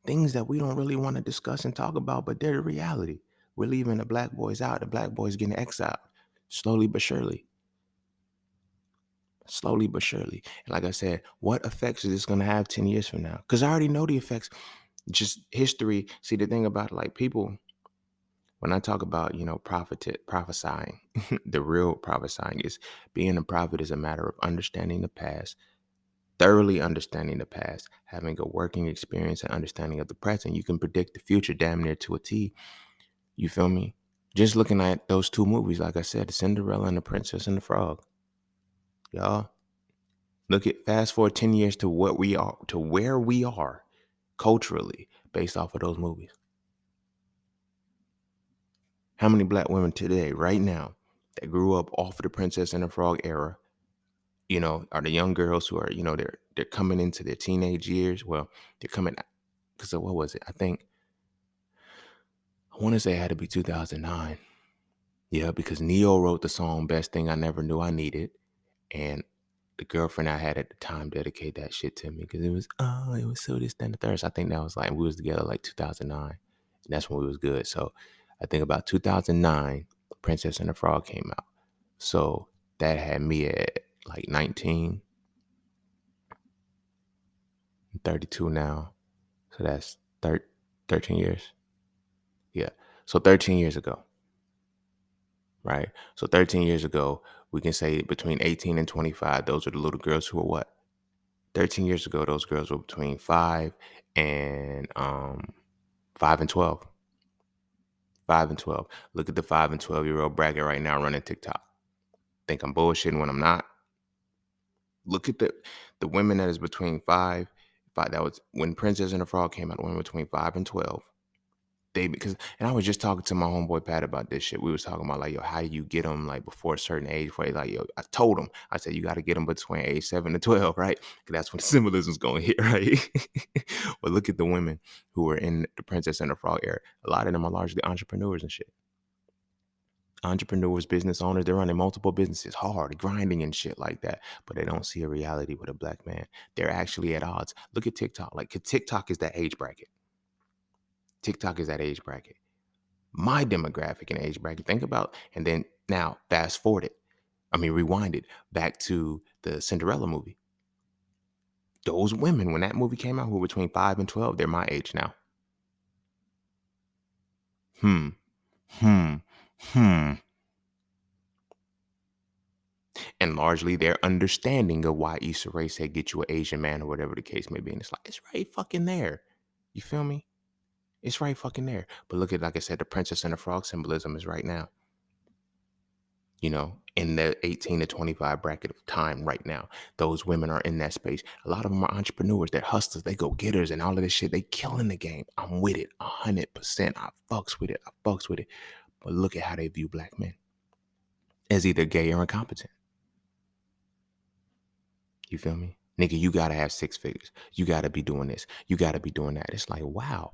Things that we don't really want to discuss and talk about, but they're the reality. We're leaving the black boys out. The black boys getting exiled slowly but surely. Slowly but surely. And like I said, what effects is this going to have 10 years from now? Because I already know the effects. Just history. See, the thing about, like, people, when I talk about, prophesying, the real prophesying is being a prophet is a matter of understanding the past, thoroughly understanding the past, having a working experience and understanding of the present. You can predict the future damn near to a T. You feel me? Just looking at those two movies, like I said, the Cinderella and the Princess and the Frog. Y'all, look at, fast forward 10 years to what we are, to where we are culturally based off of those movies. How many black women today, right now, that grew up off of the Princess and the Frog era, are the young girls who are, they're coming into their teenage years. Well, they're coming, because what was it? I want to say it had to be 2009. Yeah, because Neo wrote the song Best Thing I Never Knew I Needed. And the girlfriend I had at the time dedicated that shit to me, because it was so this, then the third. So I think that was like, we was together like 2009. And that's when we was good. So I think about 2009, Princess and the Frog came out. So that had me at like 19, 32 now. So that's 13 years. Yeah. So 13 years ago, right? So 13 years ago, we can say between 18 and 25, those are the little girls who are what? 13 years ago, those girls were between 5 and 12. 5 and 12. Look at the 5 and 12-year-old bracket right now running TikTok. Think I'm bullshitting when I'm not? Look at the women that is between five. That was when Princess and the Frog came out. Women between 5 and 12. And I was just talking to my homeboy Pat about this shit. We was talking about like, yo, how do you get them like before a certain age? Where like, yo, I told him, I said you got to get them between age 7 to 12, right? Because that's when the symbolism's going to hit, right? But look at the women who were in the Princess and the Frog era. A lot of them are largely entrepreneurs and shit. Entrepreneurs, business owners, they're running multiple businesses, hard, grinding and shit like that. But they don't see a reality with a black man. They're actually at odds. Look at TikTok. Like TikTok is that age bracket. TikTok is that age bracket. My demographic and age bracket. Think about, and then now rewind it back to the Cinderella movie. Those women, when that movie came out, who were between 5 and 12, they're my age now. Hmm. And largely their understanding of why Issa Rae said get you an Asian man or whatever the case may be. And it's like, it's right fucking there. You feel me? It's right fucking there. But look at, like I said, the Princess and the Frog symbolism is right now. You know, in the 18 to 25 bracket of time right now. Those women are in that space. A lot of them are entrepreneurs. They're hustlers. They go getters and all of this shit. They killing the game. I'm with it 100%. I fucks with it. But look at how they view black men as either gay or incompetent. You feel me? Nigga, you gotta have 6 figures. You gotta be doing this. You gotta be doing that. It's like, wow.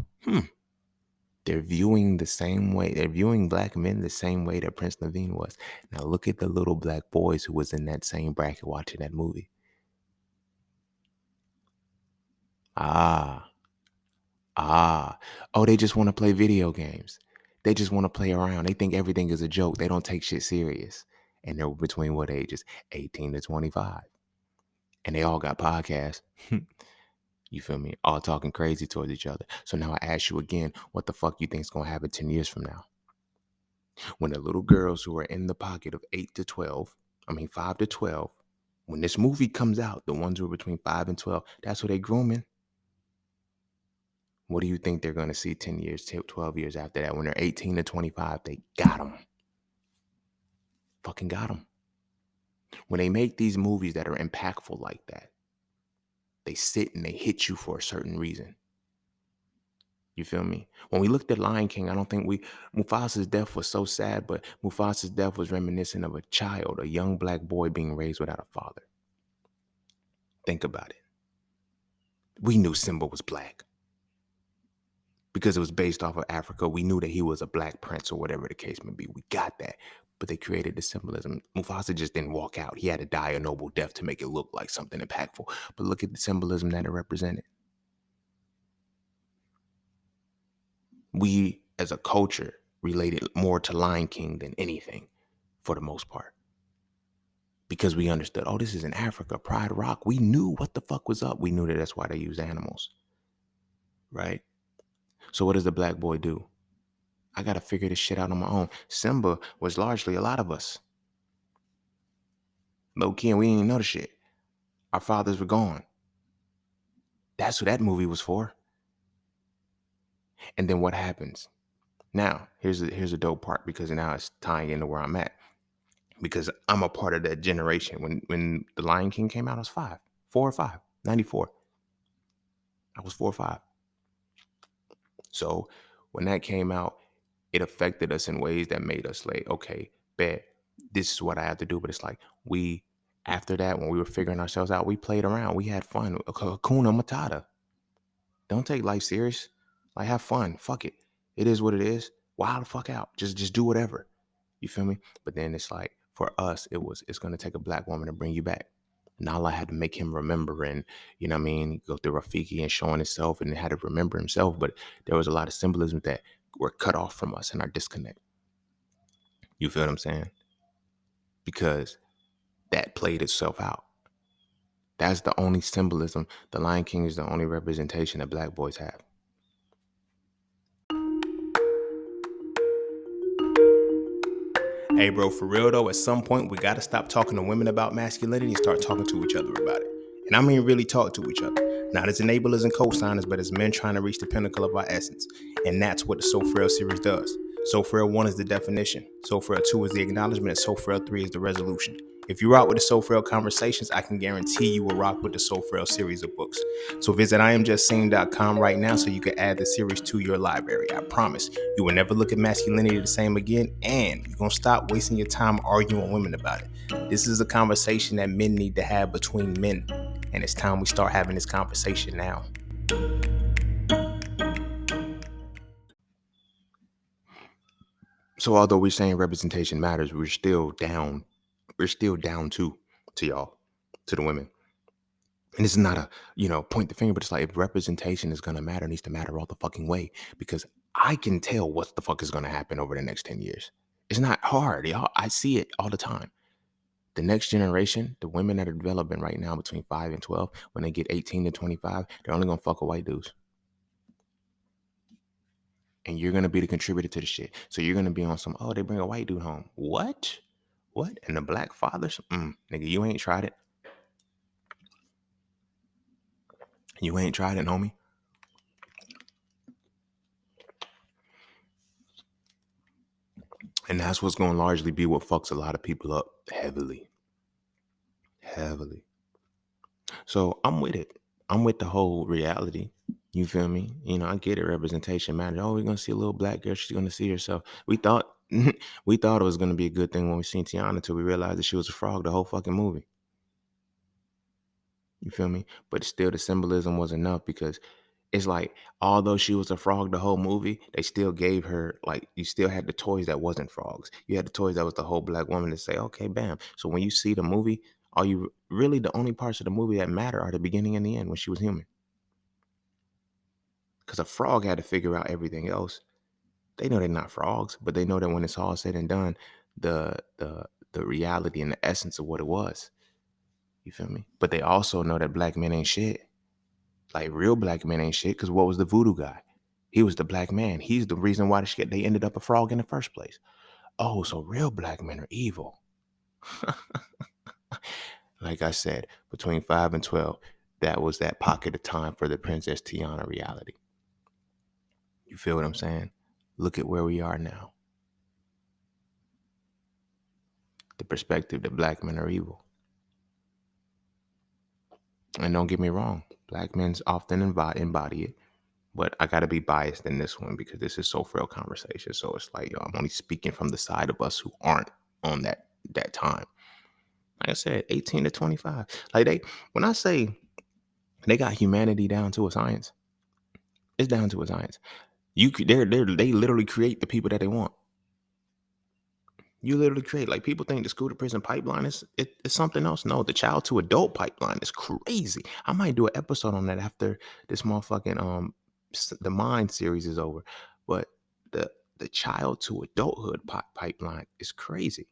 They're viewing the same way. They're viewing black men the same way that Prince Naveen was. Now look at the little black boys who was in that same bracket watching that movie. Ah. Oh, they just want to play video games. They just want to play around. They think everything is a joke. They don't take shit serious. And they're between what ages? 18 to 25. And they all got podcasts. You feel me? All talking crazy towards each other. So now I ask you again, what the fuck you think is going to happen 10 years from now? When the little girls who are in the pocket of 5 to 12, when this movie comes out, the ones who are between 5 and 12, that's who they grooming. What do you think they're going to see 10 years, 12 years after that? When they're 18 to 25, they got them. Fucking got them. When they make these movies that are impactful like that, they sit and they hit you for a certain reason. You feel me? When we looked at Lion King, I don't think Mufasa's death was so sad, but Mufasa's death was reminiscent of a child, a young black boy being raised without a father. Think about it. We knew Simba was black because it was based off of Africa. We knew that he was a black prince or whatever the case may be. We got that. But they created the symbolism. Mufasa just didn't walk out. He had to die a noble death to make it look like something impactful. But look at the symbolism that it represented. We, as a culture, related more to Lion King than anything, for the most part. Because we understood, oh, this is in Africa, Pride Rock. We knew what the fuck was up. We knew that that's why they use animals, right? So what does the black boy do? I got to figure this shit out on my own. Simba was largely a lot of us. Low key, and we didn't even know the shit. Our fathers were gone. That's what that movie was for. And then what happens? Now, here's a dope part, because now it's tying into where I'm at. Because I'm a part of that generation. When The Lion King came out, I was 4 or 5, 94. I was 4 or 5. So when that came out, it affected us in ways that made us like, okay, bet this is what I have to do. But it's like after that, when we were figuring ourselves out, we played around. We had fun. Hakuna Matata. Don't take life serious. Like, have fun. Fuck it. It is what it is. Wild the fuck out. Just do whatever. You feel me? But then it's like, for us, it's going to take a black woman to bring you back. Nala had to make him remember, and you know what I mean, go through Rafiki and showing himself, and had to remember himself. But there was a lot of symbolism that were cut off from us in our disconnect. You feel what I'm saying? Because that played itself out. That's the only symbolism. The Lion King is the only representation that black boys have. Hey, bro, for real though, at some point we gotta stop talking to women about masculinity and start talking to each other about it. And I mean really talk to each other. Not as enablers and co-signers, but as men trying to reach the pinnacle of our essence. And that's what the So Frail series does. So Frail 1 is the definition. So Frail 2 is the acknowledgement, and So Frail 3 is the resolution. If you rock with the So Frail conversations, I can guarantee you will rock with the So Frail series of books. So visit IamJustSaying.com right now so you can add the series to your library. I promise you will never look at masculinity the same again, and you're going to stop wasting your time arguing with women about it. This is a conversation that men need to have between men, and it's time we start having this conversation now. So although we're saying representation matters, we're still down to y'all, to the women. And this is not a, point the finger, but it's like if representation is going to matter, it needs to matter all the fucking way, because I can tell what the fuck is going to happen over the next 10 years. It's not hard, y'all. I see it all the time. The next generation, the women that are developing right now between 5 and 12, when they get 18 to 25, they're only going to fuck with white dudes. And you're going to be the contributor to the shit. So you're going to be on some, oh, they bring a white dude home. What? And the black fathers? Nigga, you ain't tried it. You ain't tried it, homie. And that's what's going to largely be what fucks a lot of people up heavily. So I'm with it. I'm with the whole reality. You feel me? I get it. Representation matters. Oh, we're going to see a little black girl. She's going to see herself. We thought it was going to be a good thing when we seen Tiana until we realized that she was a frog the whole fucking movie. You feel me? But still the symbolism was enough, because it's like, although she was a frog the whole movie, they still gave her, like, you still had the toys that wasn't frogs. You had the toys that was the whole black woman to say, okay, bam. So when you see the movie, the only parts of the movie that matter are the beginning and the end when she was human. Because a frog had to figure out everything else. They know they're not frogs, but they know that when it's all said and done, the reality and the essence of what it was. You feel me? But they also know that black men ain't shit. Like, real black men ain't shit, because what was the voodoo guy? He was the black man. He's the reason why they ended up a frog in the first place. Oh, so real black men are evil. Like I said, between 5 and 12, that was that pocket of time for the Princess Tiana reality. You feel what I'm saying? Look at where we are now. The perspective that black men are evil. And don't get me wrong, black men often embody it. But I got to be biased in this one because this is So Frail conversation. So it's like, I'm only speaking from the side of us who aren't on that time. Like I said, 18 to 25. Like, when I say they got humanity down to a science, it's down to a science. They literally create the people that they want. You literally create, like, people think the school to prison pipeline is something else. No, the child to adult pipeline is crazy. I might do an episode on that after this motherfucking the Mind series is over. But the child to adulthood pipeline is crazy.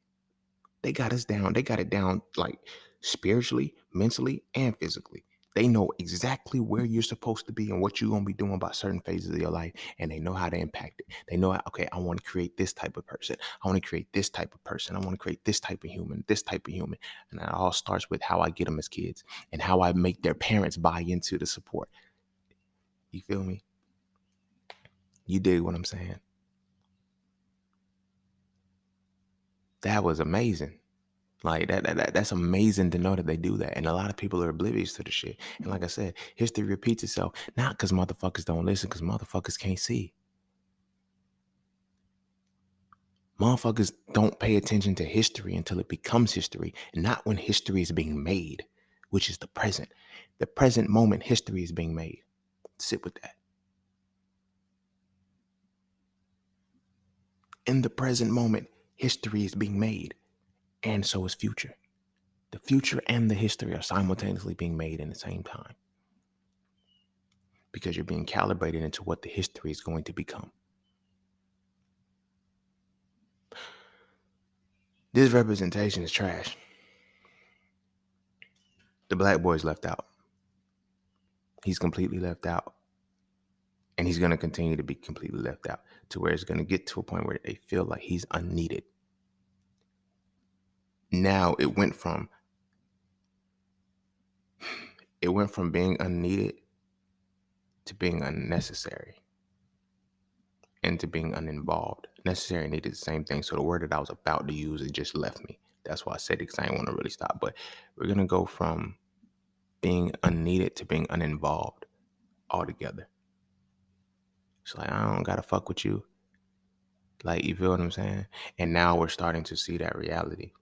They got us down. They got it down, like, spiritually, mentally, and physically. They know exactly where you're supposed to be and what you're going to be doing about certain phases of your life. And they know how to impact it. They know, okay, I want to create this type of person. I want to create this type of person. I want to create this type of human, this type of human. And that all starts with how I get them as kids and how I make their parents buy into the support. You feel me? You dig what I'm saying? That was amazing. Like, that's amazing to know that they do that. And a lot of people are oblivious to the shit. And like I said, history repeats itself. Not because motherfuckers don't listen, because motherfuckers can't see. Motherfuckers don't pay attention to history until it becomes history, and not when history is being made, which is the present. The present moment history is being made. Sit with that. In the present moment, history is being made, and so is future. The future and the history are simultaneously being made in the same time, because you're being calibrated into what the history is going to become. This representation is trash. The black boy is left out. He's completely left out. And he's going to continue to be completely left out, to where it's going to get to a point where they feel like he's unneeded. Now it went from being unneeded to being unnecessary and to being uninvolved. Necessary and needed the same thing. So the word that I was about to use, it just left me. That's why I said it, because I didn't want to really stop. But we're gonna go from being unneeded to being uninvolved altogether. It's like, I don't gotta fuck with you. Like, you feel what I'm saying? And now we're starting to see that reality.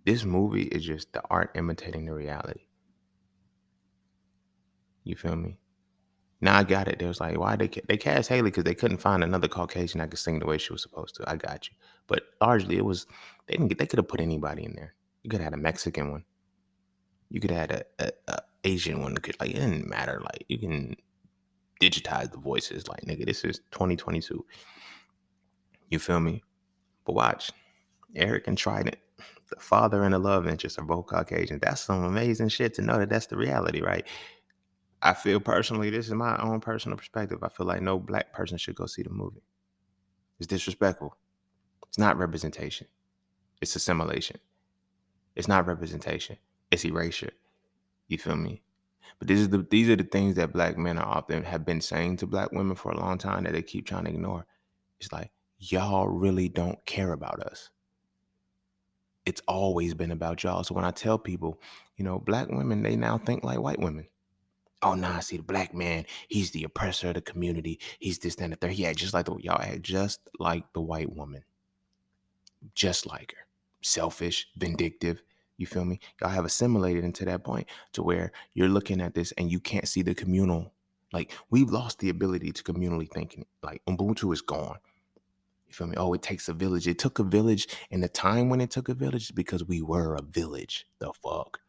This movie is just the art imitating the reality. You feel me? Now I got it. They was like, why they cast Haley because they couldn't find another Caucasian that could sing the way she was supposed to. I got you. But largely it was they could have put anybody in there. You could have had a Mexican one. You could have had a Asian one. Like, it didn't matter. Like, you can digitize the voices. Like, nigga, this is 2022. You feel me? But watch, Eric and Trident, the father and the love interest are both Caucasian. That's some amazing shit to know that that's the reality, right? I feel personally, this is my own personal perspective. I feel like no black person should go see the movie. It's disrespectful. It's not representation. It's assimilation. It's not representation. It's erasure. You feel me? But these are the things that black men are often have been saying to black women for a long time that they keep trying to ignore. It's like, y'all really don't care about us. It's always been about y'all. So when I tell people, black women, they now think like white women. Oh, nah, see, the black man, he's the oppressor of the community. He's this, that, and the third. Yeah, y'all act just like the white woman. Just like her. Selfish, vindictive. You feel me? Y'all have assimilated into that point to where you're looking at this and you can't see the communal. Like, we've lost the ability to communally think. Like, Ubuntu is gone. You feel me? Oh, it takes a village. It took a village, and the time when it took a village is because we were a village. The fuck?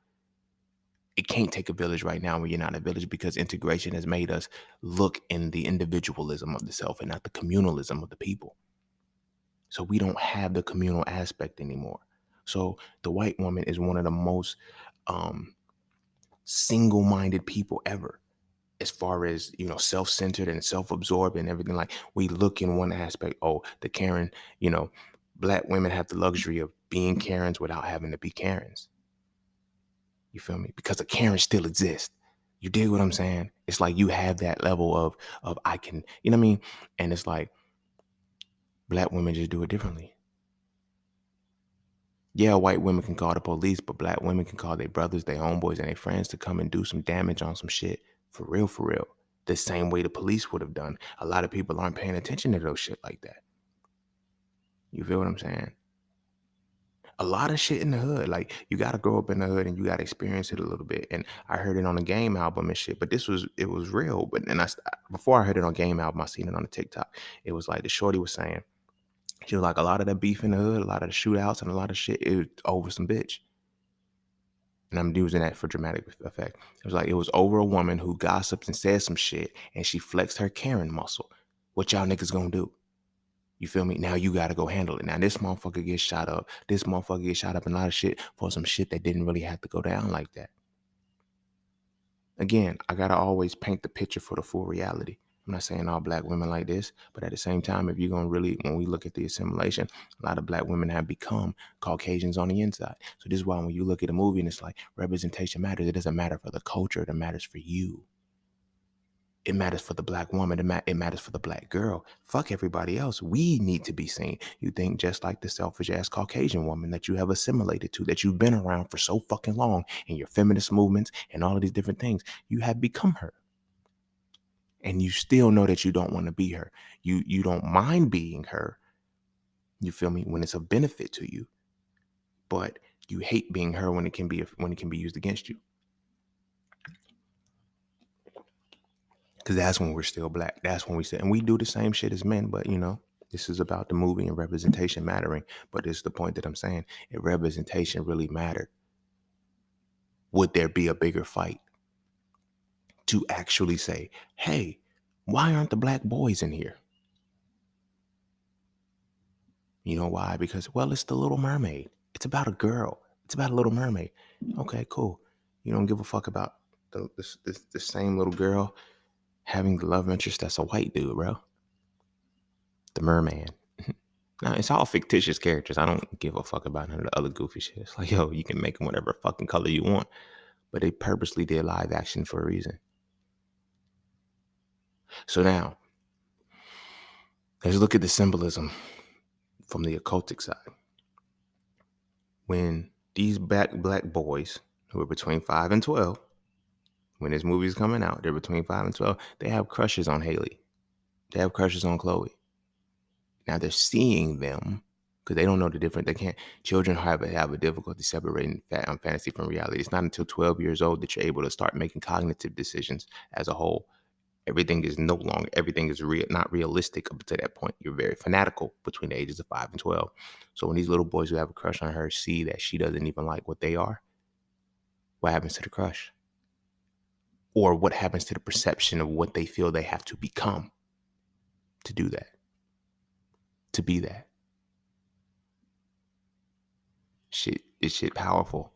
It can't take a village right now when you're not a village, because integration has made us look in the individualism of the self and not the communalism of the people. So we don't have the communal aspect anymore. So the white woman is one of the most single-minded people ever, as far as, self-centered and self-absorbed and everything. Like, we look in one aspect, oh, the Karen, black women have the luxury of being Karens without having to be Karens. You feel me? Because the Karen still exists. You dig what I'm saying? It's like you have that level of I can, you know what I mean? And it's like black women just do it differently. Yeah, white women can call the police, but black women can call their brothers, their homeboys, and their friends to come and do some damage on some shit. For real, for real. The same way the police would have done. A lot of people aren't paying attention to those shit like that. You feel what I'm saying? A lot of shit in the hood. Like, you got to grow up in the hood and you got to experience it a little bit. And I heard it on a Game album and shit, but it was real. But then before I heard it on Game album, I seen it on the TikTok. It was like the shorty was saying, she was like, a lot of the beef in the hood, a lot of the shootouts and a lot of shit, it was over some bitch. And I'm using that for dramatic effect. It was like, it was over a woman who gossiped and said some shit and she flexed her Karen muscle. What y'all niggas gonna do? You feel me? Now you gotta go handle it. Now this motherfucker gets shot up. This motherfucker gets shot up in a lot of shit for some shit that didn't really have to go down like that. Again, I gotta always paint the picture for the full reality. I'm not saying all black women like this, but at the same time, if you're gonna really, when we look at the assimilation, a lot of black women have become Caucasians on the inside. So this is why when you look at a movie and it's like representation matters, it doesn't matter for the culture, it matters for you. It matters for the black woman. It matters for the black girl. Fuck everybody else. We need to be seen. You think just like the selfish ass Caucasian woman that you have assimilated to, that you've been around for so fucking long in your feminist movements and all of these different things. You have become her. And you still know that you don't want to be her. You don't mind being her. You feel me? When it's a benefit to you. But you hate being her when it can be used against you. Because that's when we're still black. That's when we say, and we do the same shit as men, but this is about the movie and representation mattering. But it's the point that I'm saying, if representation really mattered, would there be a bigger fight to actually say, hey, why aren't the black boys in here? You know why? Because, well, it's the Little Mermaid. It's about a girl. It's about a Little Mermaid. Okay, cool. You don't give a fuck about the same little girl having the love interest that's a white dude, bro. The merman. Now, it's all fictitious characters. I don't give a fuck about none of the other goofy shit. It's like, yo, you can make them whatever fucking color you want. But they purposely did live action for a reason. So now, let's look at the symbolism from the occultic side. When these black boys who are between 5 and 12, when this movie's coming out, they're between 5 and 12, they have crushes on Haley. They have crushes on Chloe. Now they're seeing them because they don't know the difference. They can't. Children have a difficulty separating fantasy from reality. It's not until 12 years old that you're able to start making cognitive decisions as a whole. Everything is no longer. Everything is not realistic up to that point. You're very fanatical between the ages of 5 and 12. So when these little boys who have a crush on her see that she doesn't even like what they are, what happens to the crush? Or what happens to the perception of what they feel they have to become to do that, to be that? This shit powerful.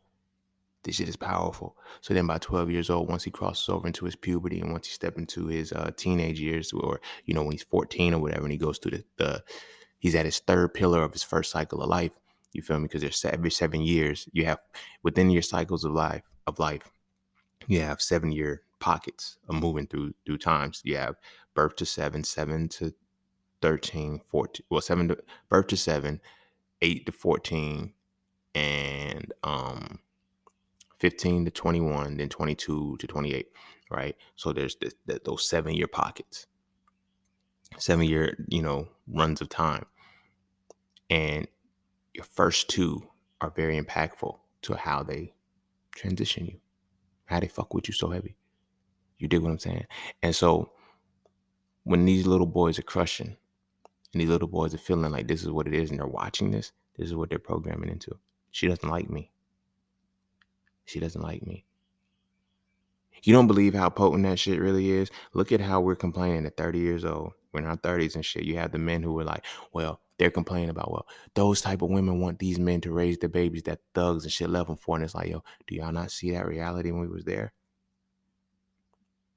This shit is powerful. So then by 12 years old, once he crosses over into his puberty and once he steps into his teenage years, or, when he's 14 or whatever, and he goes through he's at his third pillar of his first cycle of life. You feel me? Because there's every 7 years, you have within your cycles of life, you have 7-year pockets of moving through times. You have birth to 7, 7 to 13, 14, well, birth to 7, 8 to 14, and 15 to 21, then 22 to 28, right? So there's those 7-year pockets, 7-year, runs of time. And your first two are very impactful to how they transition you, how they fuck with you so heavy. You dig what I'm saying? And so when these little boys are crushing and these little boys are feeling like this is what it is and they're watching this is what they're programming into. She doesn't like me. She doesn't like me. You don't believe how potent that shit really is? Look at how we're complaining at 30 years old. We're in our 30s and shit. You have the men who are like, well, they're complaining about, well, those type of women want these men to raise the babies that thugs and shit left them for. And it's like, yo, do y'all not see that reality when we was there?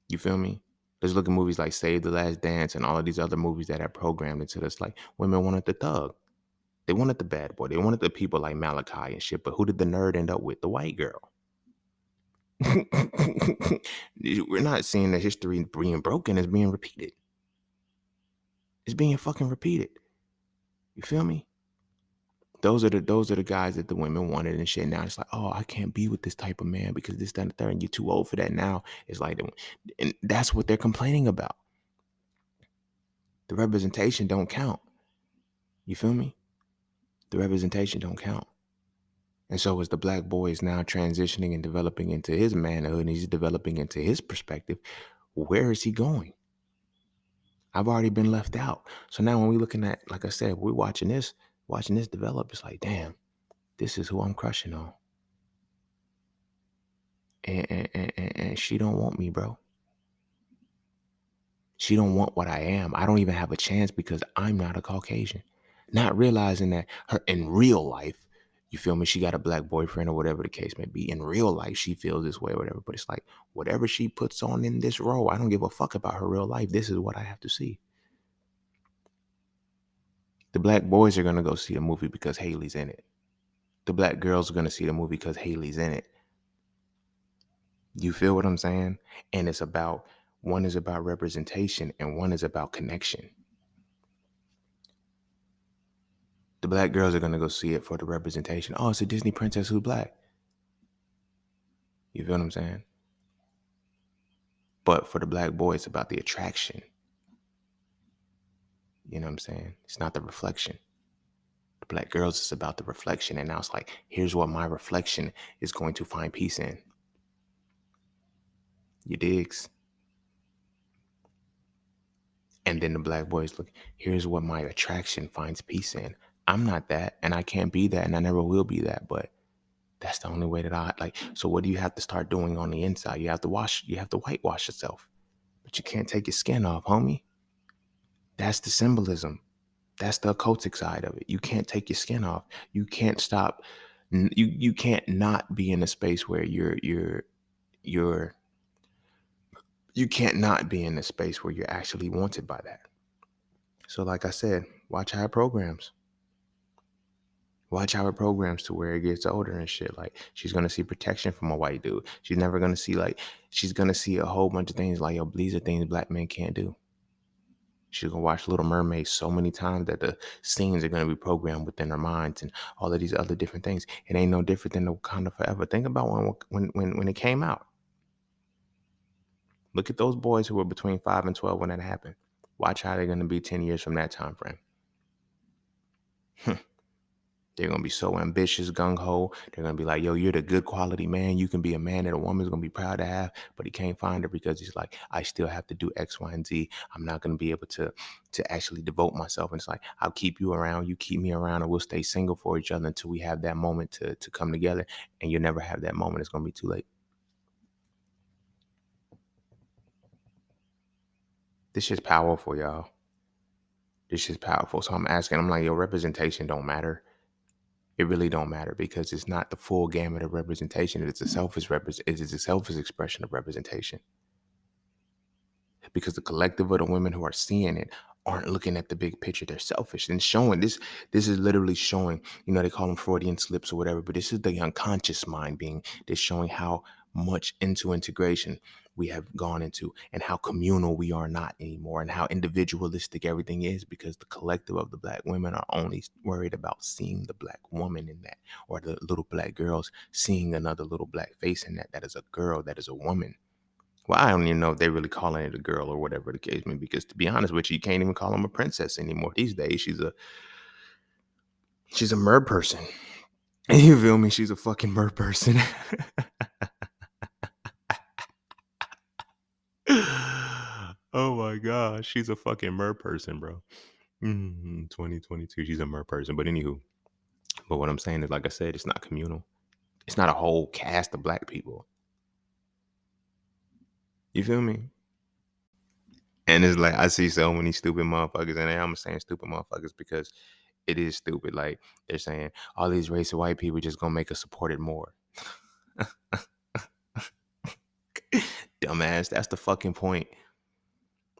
You feel me? Let's look at movies like Save the Last Dance and all of these other movies that are programmed into this. Like, women wanted the thug. They wanted the bad boy. They wanted the people like Malachi and shit. But who did the nerd end up with? The white girl. We're not seeing the history being broken, it's being repeated. It's being fucking repeated. You feel me? Those are the guys that the women wanted and shit. Now it's like, oh, I can't be with this type of man because this, that, and the third, and you're too old for that now. It's like, and that's what they're complaining about. The representation don't count. You feel me? The representation don't count. And so as the black boy is now transitioning and developing into his manhood and he's developing into his perspective, where is he going? I've already been left out. So now when we're looking at, like I said, we're watching this develop, it's like, damn, this is who I'm crushing on. And she don't want me, bro. She don't want what I am. I don't even have a chance because I'm not a Caucasian. Not realizing that her in real life, you feel me? She got a black boyfriend or whatever the case may be. In real life, she feels this way or whatever. But it's like, whatever she puts on in this role, I don't give a fuck about her real life. This is what I have to see. The black boys are going to go see the movie because Haley's in it. The black girls are going to see the movie because Haley's in it. You feel what I'm saying? And it's about, one is about representation and one is about connection. The black girls are going to go see it for the representation. Oh, it's a Disney princess who's black. You feel what I'm saying? But for the black boy, it's about the attraction. You know what I'm saying? It's not the reflection. The black girls, it's about the reflection. And now it's like, here's what my reflection is going to find peace in. You digs? And then the black boys look, here's what my attraction finds peace in. I'm not that, and I can't be that, and I never will be that, but that's the only way that I like. So what do you have to start doing on the inside? You have to whitewash yourself. But you can't take your skin off, homie. That's the symbolism. That's the occultic side of it. You can't take your skin off. You can't stop. You can't not be in a space where you can't not be in a space where you're actually wanted by that. So like I said, watch higher programs. Watch how it programs to where it gets older and shit. Like, she's gonna see protection from a white dude. She's never gonna see, like, she's gonna see a whole bunch of things like, yo, these are things black men can't do. She's gonna watch Little Mermaid so many times that the scenes are gonna be programmed within her minds and all of these other different things. It ain't no different than the Wakanda Forever. Think about when it came out. Look at those boys who were between 5 and 12 when that happened. Watch how they're gonna be 10 years from that time frame. They're gonna be so ambitious, gung ho. They're gonna be like, yo, you're the good quality man. You can be a man that a woman's gonna be proud to have, but he can't find her because he's like, I still have to do X, Y, and Z. I'm not gonna be able to actually devote myself. And it's like, I'll keep you around, you keep me around, and we'll stay single for each other until we have that moment to come together. And you'll never have that moment. It's gonna be too late. This shit's powerful, y'all. This shit's powerful. So I'm asking, I'm like, yo, representation don't matter. It really don't matter because it's not the full gamut of representation. It's a it is a selfish expression of representation. Because the collective of the women who are seeing it aren't looking at the big picture. They're selfish and showing this. This is literally showing, they call them Freudian slips or whatever, but this is the unconscious mind being this showing how much into integration we have gone into and how communal we are not anymore and how individualistic everything is because the collective of the black women are only worried about seeing the black woman in that or the little black girls seeing another little black face in that is a girl, that is a woman. Well, I don't even know if they're really calling it a girl or whatever the case may be, because to be honest with you can't even call them a princess anymore. These days, she's a mer person. You feel me? She's a fucking mer person. Oh my gosh, she's a fucking mer person, bro. 2022, she's a mer person. But anywho, but what I'm saying is, like I said, it's not communal. It's not a whole cast of black people. You feel me? And it's like I see so many stupid motherfuckers, and I'm saying stupid motherfuckers because it is stupid. Like they're saying all these racist white people just gonna make us support it more. Dumbass, that's the fucking point.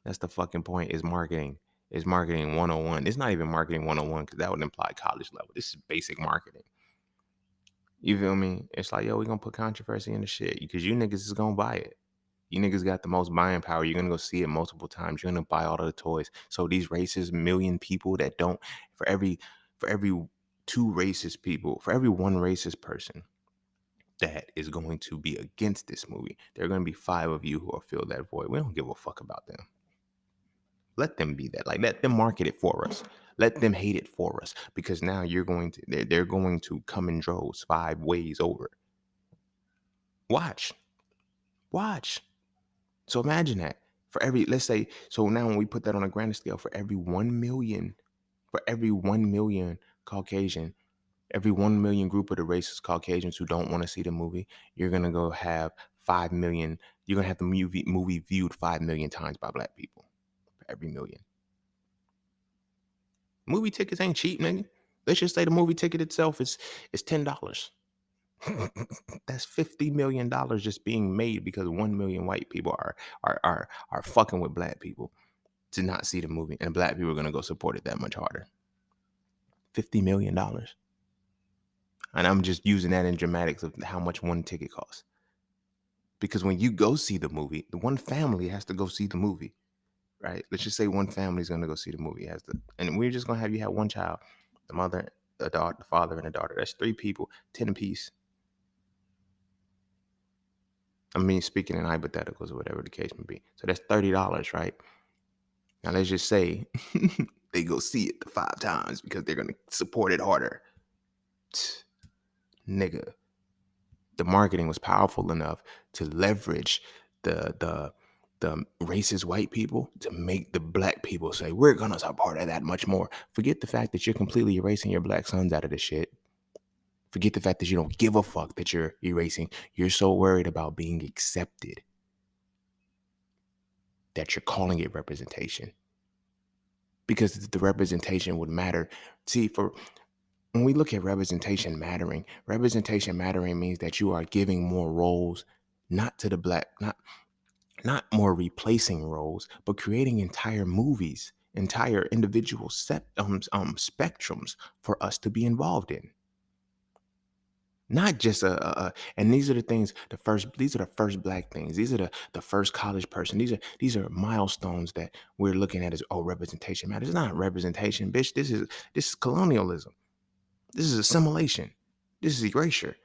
That's the fucking point. Is marketing. It's marketing 101. It's not even marketing 101 because that would imply college level. This is basic marketing. You feel me? It's like, yo, we gonna put controversy in the shit because you niggas is gonna buy it. You niggas got the most buying power. You're gonna go see it multiple times. You're gonna buy all of the toys. So these racist million people that don't, for every two racist people, for every one racist person that is going to be against this movie, there are gonna be 5 of you who will fill that void. We don't give a fuck about them. Let them be that. Like, let them market it for us. Let them hate it for us. Because now they're going to come in droves 5 ways over. Watch. So imagine that for let's say, so now when we put that on a grander scale, for every 1 million, Caucasian, every 1 million group of the racist Caucasians who don't want to see the movie, you're going to go have 5 million. You're going to have the movie viewed 5 million times by black people for every million. Movie tickets ain't cheap, nigga. Let's just say the movie ticket itself is $10. That's $50 million just being made because 1 million white people are fucking with black people to not see the movie, and black people are gonna go support it that much harder. $50 million. And I'm just using that in dramatics of how much one ticket costs. Because when you go see the movie, the one family has to go see the movie, right? Let's just say one family is gonna go see the movie. And we're just gonna have you have one child, the mother, the daughter, the father, and the daughter. That's 3 people, 10 apiece. I mean, speaking in hypotheticals or whatever the case may be. So that's $30, right? Now let's just say they go see it the 5 times because they're gonna support it harder. Nigga, the marketing was powerful enough to leverage the racist white people to make the black people say, we're gonna support it that much more. Forget the fact that you're completely erasing your black sons out of the shit. Forget the fact that you don't give a fuck that you're erasing. You're so worried about being accepted that you're calling it representation. Because the representation would matter. See, when we look at representation mattering means that you are giving more roles, not to the black, not more replacing roles, but creating entire movies, entire individual spectrums for us to be involved in. Not just and these are the things, these are the first black things. These are the first college person. These are milestones that we're looking at as, oh, representation matters. It's not representation, bitch. This is colonialism. This is assimilation. This is erasure.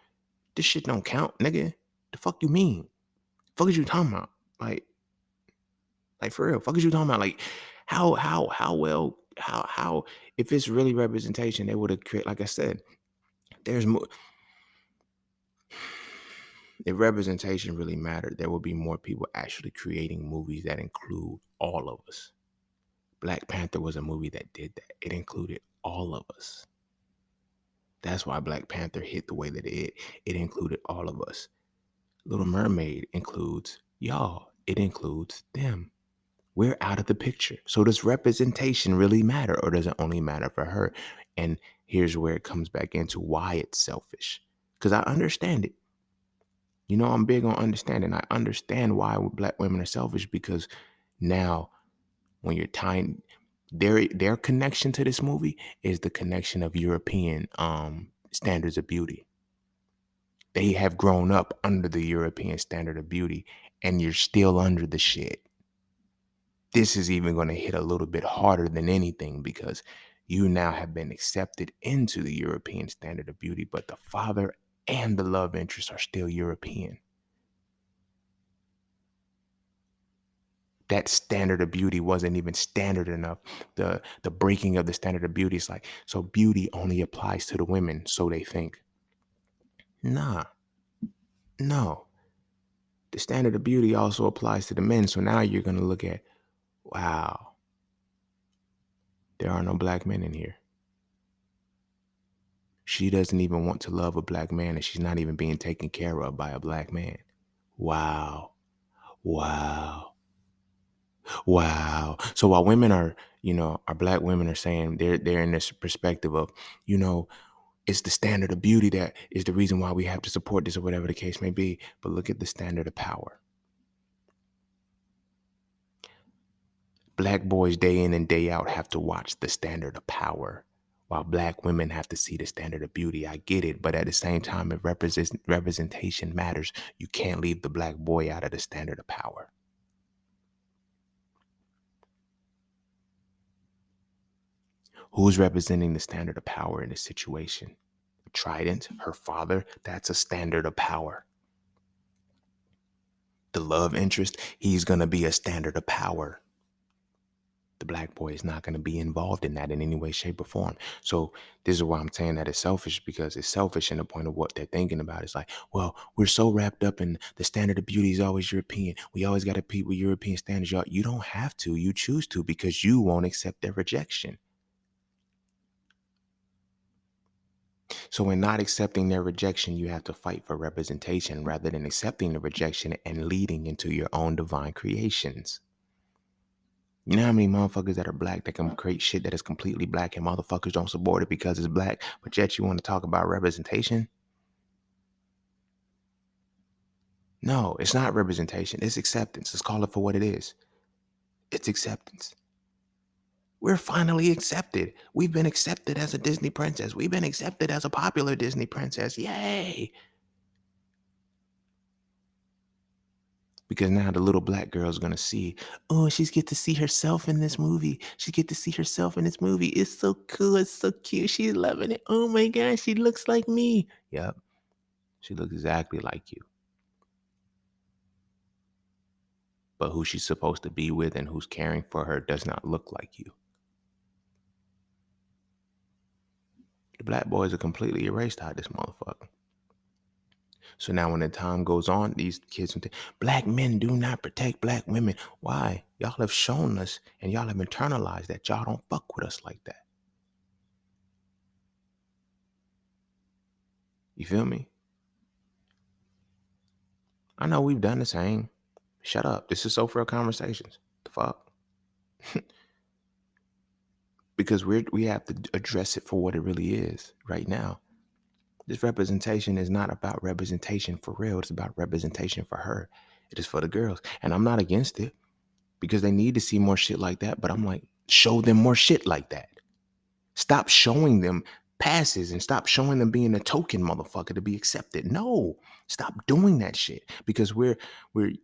This shit don't count, nigga. The fuck you mean? Fuck is you talking about? Like, for real, fuck is you talking about? Like, how well, how if it's really representation, they would have created, like I said, there's more. If representation really mattered, there would be more people actually creating movies that include all of us. Black Panther was a movie that did that. It included all of us. That's why Black Panther hit the way that it included all of us. Little Mermaid includes y'all. It includes them. We're out of the picture. So does representation really matter, or does it only matter for her? And here's where it comes back into why it's selfish. Because I understand it. You know, I'm big on understanding. I understand why black women are selfish, because now when you're tying their connection to this movie is the connection of European standards of beauty. They have grown up under the European standard of beauty, and you're still under the shit. This is even going to hit a little bit harder than anything, because you now have been accepted into the European standard of beauty, but the father and the love interest are still European. That standard of beauty wasn't even standard enough. The breaking of the standard of beauty is like, so beauty only applies to the women, so they think. Nah, no. The standard of beauty also applies to the men. So now you're gonna look at, wow, there are no black men in here. She doesn't even want to love a black man, and she's not even being taken care of by a black man. Wow. Wow. Wow. So while women are, our black women are saying they're in this perspective of, it's the standard of beauty that is the reason why we have to support this, or whatever the case may be. But look at the standard of power. Black boys day in and day out have to watch the standard of power, while black women have to see the standard of beauty. I get it, but at the same time, if representation matters, you can't leave the black boy out of the standard of power. Who's representing the standard of power in this situation? Trident, her father, that's a standard of power. The love interest, he's going to be a standard of power. The black boy is not going to be involved in that in any way, shape, or form. So this is why I'm saying that it's selfish, because it's selfish in the point of what they're thinking about. It's like, well, we're so wrapped up in the standard of beauty is always European. We always got to compete with European standards. Y'all, you don't have to. You choose to, because you won't accept their rejection. So in not accepting their rejection, you have to fight for representation rather than accepting the rejection and leading into your own divine creations. You know how many motherfuckers that are black that can create shit that is completely black, and motherfuckers don't support it because it's black, but yet you want to talk about representation? No, it's not representation. It's acceptance. Let's call it for what it is. It's acceptance. We're finally accepted. We've been accepted as a Disney princess. We've been accepted as a popular Disney princess. Yay! Because now the little black girl is going to see, oh, she's get to see herself in this movie. She get to see herself in this movie. It's so cool. It's so cute. She's loving it. Oh my gosh, she looks like me. Yep. She looks exactly like you. But who she's supposed to be with and who's caring for her does not look like you. The black boys are completely erased out of this motherfucker. So now when the time goes on, these kids will think, black men do not protect black women. Why? Y'all have shown us and y'all have internalized that y'all don't fuck with us like that. You feel me? I know we've done the same. Shut up. This is so for conversations. The fuck? Because we have to address it for what it really is right now. This representation is not about representation for real. It's about representation for her. It is for the girls. And I'm not against it, because they need to see more shit like that. But I'm like, show them more shit like that. Stop showing them passes and stop showing them being a token motherfucker to be accepted. No, stop doing that shit because we're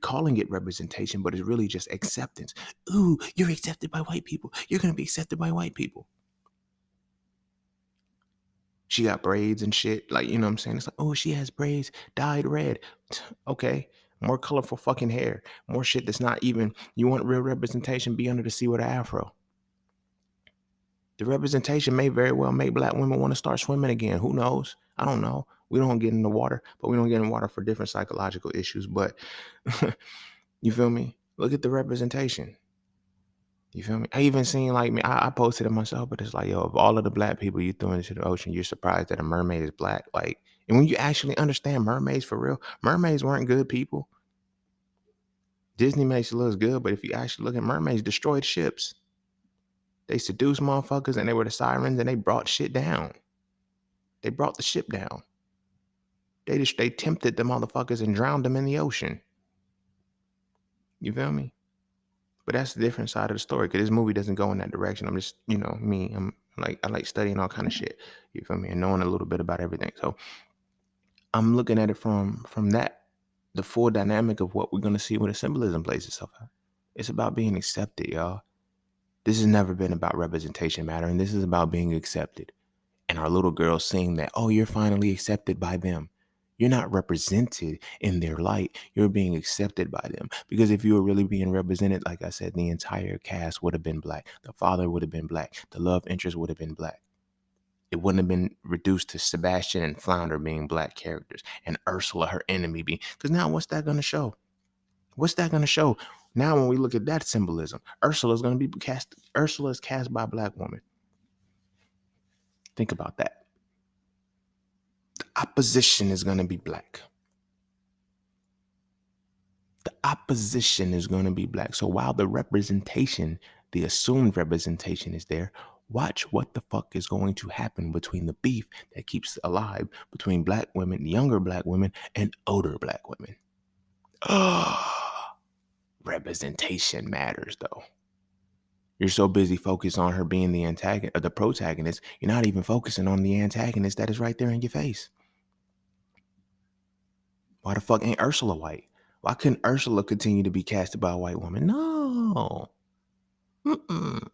calling it representation, but it's really just acceptance. Ooh, you're accepted by white people. You're gonna be accepted by white people. She got braids and shit. Like, you know what I'm saying? It's like, oh, she has braids dyed red. Okay. More colorful fucking hair. More shit that's not even, you want real representation, be under the sea with an afro. The representation may very well make black women want to start swimming again. Who knows? I don't know. We don't get in the water, but we don't get in water for different psychological issues. But you feel me? Look at the representation. You feel me? I even seen like me, I posted it myself, but it's like, yo, of all of the black people you threw into the ocean, you're surprised that a mermaid is black. Like, and when you actually understand mermaids for real, mermaids weren't good people. Disney makes it look good, but if you actually look at mermaids, destroyed ships. They seduced motherfuckers and they were the sirens and they brought shit down. They brought the ship down. They tempted the motherfuckers and drowned them in the ocean. You feel me? But that's the different side of the story because this movie doesn't go in that direction. I'm just, you know, me. I'm like, I like studying all kind of shit. You feel me? And knowing a little bit about everything. So I'm looking at it from that, the full dynamic of what we're gonna see when the symbolism plays itself out. It's about being accepted, y'all. This has never been about representation mattering. This is about being accepted. And our little girls seeing that, oh, you're finally accepted by them. You're not represented in their light. You're being accepted by them. Because if you were really being represented, like I said, the entire cast would have been black. The father would have been black. The love interest would have been black. It wouldn't have been reduced to Sebastian and Flounder being black characters and Ursula, her enemy, being. Because now what's that going to show? What's that going to show? Now when we look at that symbolism, Ursula's going to be cast. Ursula's cast by a black woman. Think about that. The opposition is going to be black. The opposition is going to be black. So while the representation, the assumed representation is there, watch what the fuck is going to happen between the beef that keeps alive between black women, younger black women, and older black women. Representation matters though. You're so busy focused on her being the antagonist or the protagonist, you're not even focusing on the antagonist that is right there in your face. Why the fuck ain't Ursula white? Why couldn't Ursula continue to be casted by a white woman? No. Mm-mm.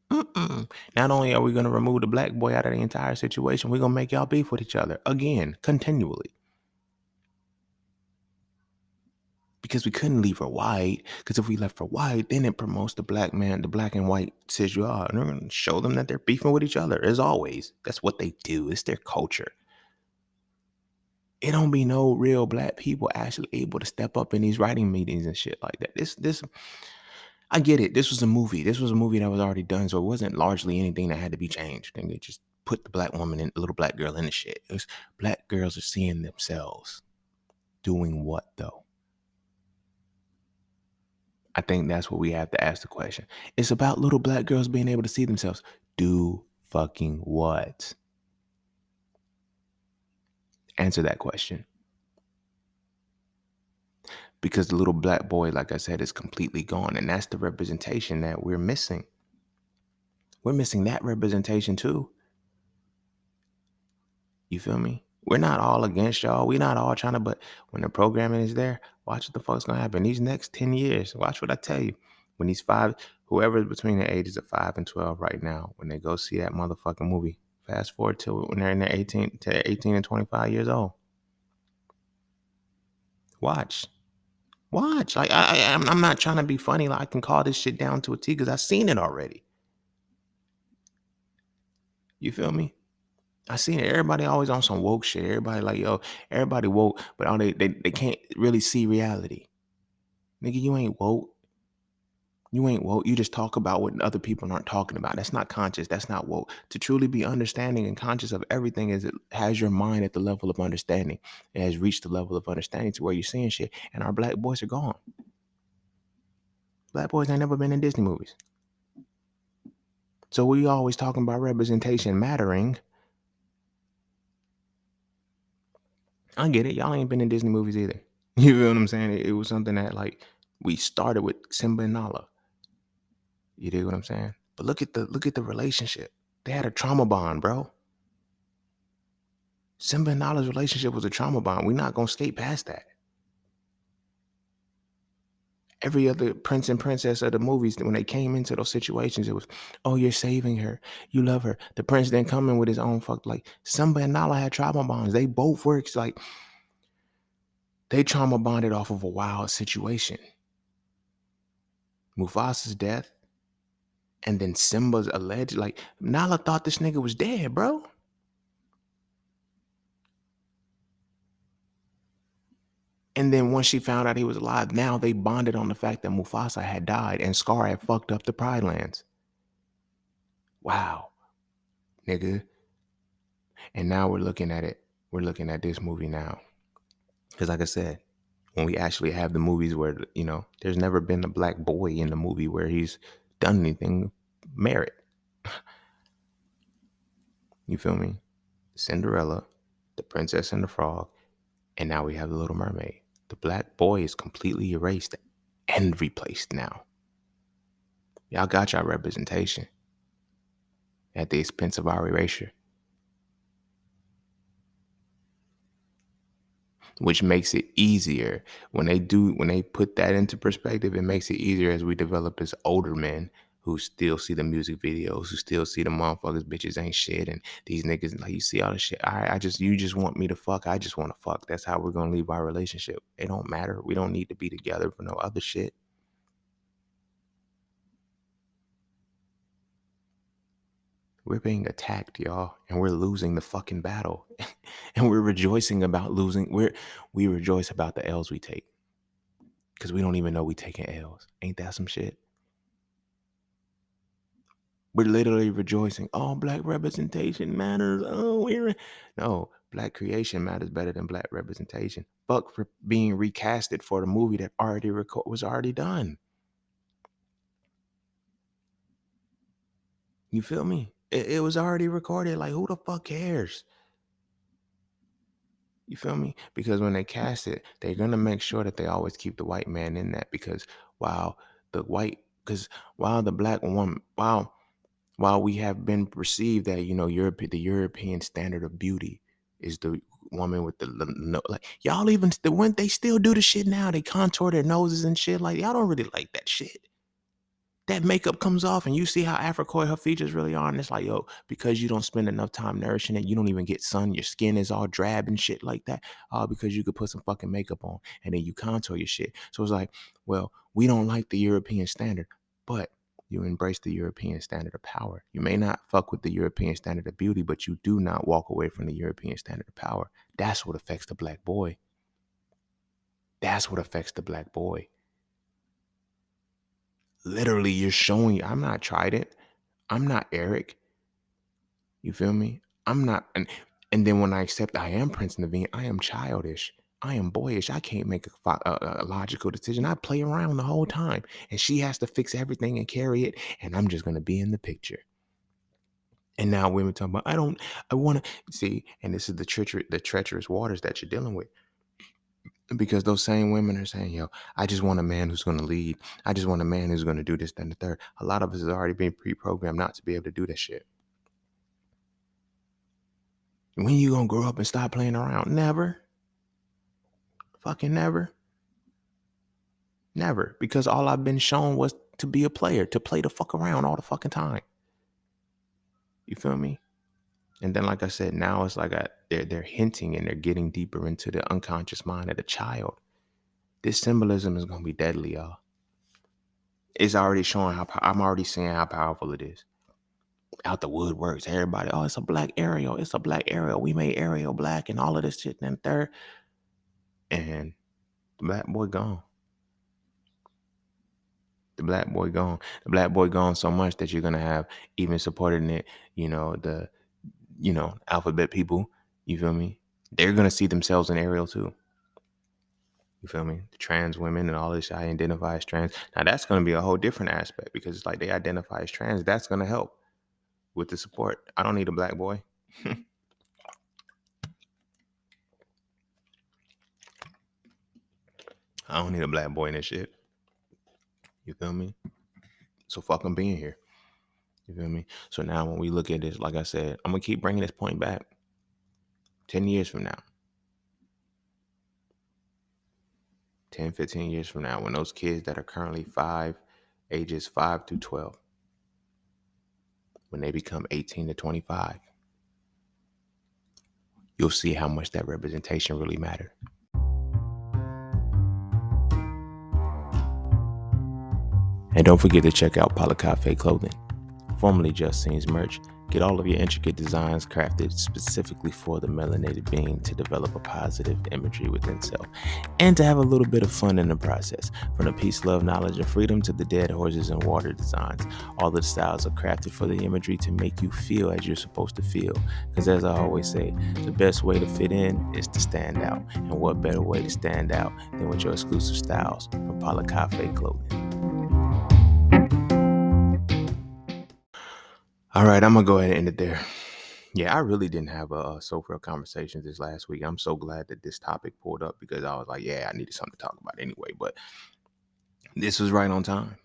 Mm-mm. Not only are we going to remove the black boy out of the entire situation, we're going to make y'all beef with each other again, continually. Because we couldn't leave her white. Because if we left her white, then it promotes the black man, the black and white sexuality. And they're going to show them that they're beefing with each other, as always. That's what they do. It's their culture. It don't be no real black people actually able to step up in these writing meetings and shit like that. This I get it. This was a movie. This was a movie that was already done, so it wasn't largely anything that had to be changed. And they just put the black woman in, the little black girl in the shit. It was black girls are seeing themselves. Doing what though? I think that's what we have to ask the question. It's about little black girls being able to see themselves. Do fucking what? Answer that question. Because the little black boy, like I said, is completely gone. And that's the representation that we're missing. We're missing that representation too. You feel me? We're not all against y'all. We're not all trying to, but when the programming is there, watch what the fuck's gonna happen. These next 10 years, watch what I tell you. When these whoever's between the ages of 5 and 12 right now, when they go see that motherfucking movie, fast forward to when they're in their 18 and 25 years old. Watch. Watch. Like I'm not trying to be funny. Like I can call this shit down to a T because I've seen it already. You feel me? I seen it. Everybody always on some woke shit. Everybody like, yo, everybody woke, but all they can't really see reality. Nigga, you ain't woke. You ain't woke. You just talk about what other people aren't talking about. That's not conscious. That's not woke. To truly be understanding and conscious of everything is it has your mind at the level of understanding. It has reached the level of understanding to where you're seeing shit. And our black boys are gone. Black boys ain't never been in Disney movies. So we always talking about representation mattering. I get it. Y'all ain't been in Disney movies either. You feel what I'm saying? It was something that like we started with Simba and Nala. You dig what I'm saying? But look at the relationship. They had a trauma bond, bro. Simba and Nala's relationship was a trauma bond. We're not gonna skate past that. Every other prince and princess of the movies, when they came into those situations, it was, oh, you're saving her. You love her. The prince didn't come in with his own fuck. Like, Simba and Nala had trauma bonds. They both works like, they trauma bonded off of a wild situation. Mufasa's death, and then Simba's alleged, like, Nala thought this nigga was dead, bro. And then once she found out he was alive, now they bonded on the fact that Mufasa had died and Scar had fucked up the Pride Lands. Wow, nigga. And now we're looking at it. We're looking at this movie now. Because like I said, when we actually have the movies where, there's never been a black boy in the movie where he's done anything merit. You feel me? Cinderella, the Princess and the Frog, and now we have the Little Mermaid. The black boy is completely erased and replaced now. Y'all got y'all representation at the expense of our erasure, which makes it easier when they put that into perspective. It makes it easier as we develop as older men who still see the music videos, who still see the motherfuckers bitches ain't shit, and these niggas, like, you see all the shit. All right, you just want me to fuck. I just want to fuck. That's how we're gonna leave our relationship. It don't matter. We don't need to be together for no other shit. We're being attacked, y'all, and we're losing the fucking battle. And we're rejoicing about losing. We rejoice about the L's we take because we don't even know we taking L's. Ain't that some shit? We're literally rejoicing. Oh, black representation matters. Oh, no, black creation matters better than black representation. Fuck for being recasted for the movie that was already done. You feel me? It was already recorded. Like, who the fuck cares? You feel me? Because when they cast it, they're gonna make sure that they always keep the white man in that. Because while while the black woman, while we have been perceived that, the European standard of beauty is the woman with the no, like, y'all even when they still do the shit now, they contour their noses and shit. Like, y'all don't really like that shit. That makeup comes off and you see how Africoid her features really are, and it's like, yo, because you don't spend enough time nourishing it, you don't even get sun, your skin is all drab and shit like that, because you could put some fucking makeup on and then you contour your shit. So it's like, well, we don't like the European standard, but you embrace the European standard of power. You may not fuck with the European standard of beauty, but you do not walk away from the European standard of power. That's what affects the black boy. That's what affects the black boy. Literally, you're showing, I'm not Trident. I'm not Eric. You feel me? I'm not, and then when I accept I am Prince Naveen, I am childish. I am boyish. I can't make a logical decision. I play around the whole time, and she has to fix everything and carry it, and I'm just gonna be in the picture. And now women talking about, I want to see, and this is the treacherous waters that you're dealing with, because those same women are saying, yo, I just want a man who's going to lead. I just want a man who's going to do this, then the third. A lot of us has already been pre-programmed not to be able to do that shit. When you gonna grow up and stop playing around? Never. Fucking never. Never. Because all I've been shown was to be a player, to play the fuck around all the fucking time. You feel me? And then, like I said, now it's like they're hinting and they're getting deeper into the unconscious mind of the child. This symbolism is gonna be deadly, y'all. It's already showing I'm already seeing how powerful it is. Out the woodworks, everybody, oh, it's a black Ariel. It's a black Ariel. We made Ariel black and all of this shit and third. And the black boy gone. The black boy gone. The black boy gone so much that you're gonna have even supporting it, the alphabet people, you feel me? They're gonna see themselves in Ariel too. You feel me? The trans women and all this, I identify as trans. Now that's gonna be a whole different aspect because it's like they identify as trans. That's gonna help with the support. I don't need a black boy. I don't need a black boy in this shit. You feel me? So fuck them being here. You feel me? So now when we look at this, like I said, I'm gonna keep bringing this point back 10 years from now, 10, 15 years from now, when those kids that are currently ages 5 to 12, when they become 18 to 25, you'll see how much that representation really mattered. And don't forget to check out Cafe Clothing, formerly Just Scenes merch. Get all of your intricate designs crafted specifically for the melanated being to develop a positive imagery within self and to have a little bit of fun in the process. From the peace, love, knowledge, and freedom to the dead horses and water designs, all the styles are crafted for the imagery to make you feel as you're supposed to feel. Because as I always say, the best way to fit in is to stand out. And what better way to stand out than with your exclusive styles from Cafe Clothing. All right, I'm going to go ahead and end it there. Yeah, I really didn't have a Frail conversation this last week. I'm so glad that this topic pulled up because I was like, yeah, I needed something to talk about anyway. But this was right on time.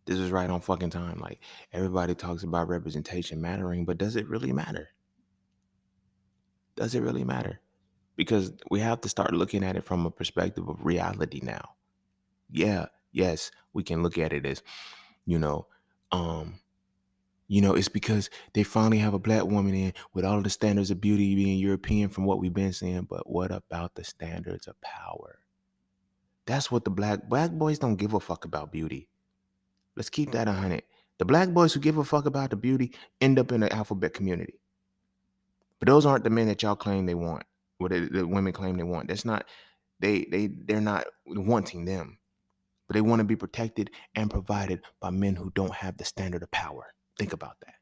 This is right on fucking time. Like, everybody talks about representation mattering, but does it really matter? Does it really matter? Because we have to start looking at it from a perspective of reality now. Yeah, yes, we can look at it as, you know, it's because they finally have a black woman in with all of the standards of beauty being European from what we've been seeing. But what about the standards of power? That's what the black boys don't give a fuck about beauty. Let's keep that 100. The black boys who give a fuck about the beauty end up in the alphabet community. But those aren't the men that y'all claim they want. What the women claim they want. That's not, they're not wanting them. But they want to be protected and provided by men who don't have the standard of power. Think about that.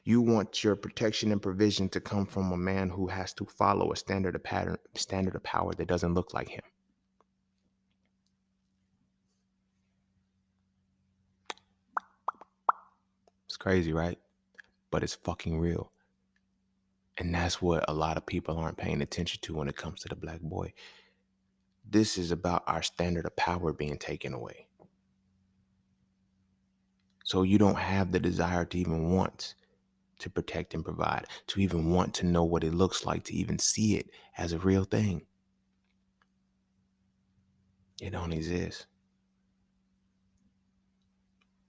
You want your protection and provision to come from a man who has to follow a standard of power that doesn't look like him. It's crazy, right? But it's fucking real. And that's what a lot of people aren't paying attention to when it comes to the black boy. This is about our standard of power being taken away. So you don't have the desire to even want to protect and provide, to even want to know what it looks like, to even see it as a real thing. It don't exist.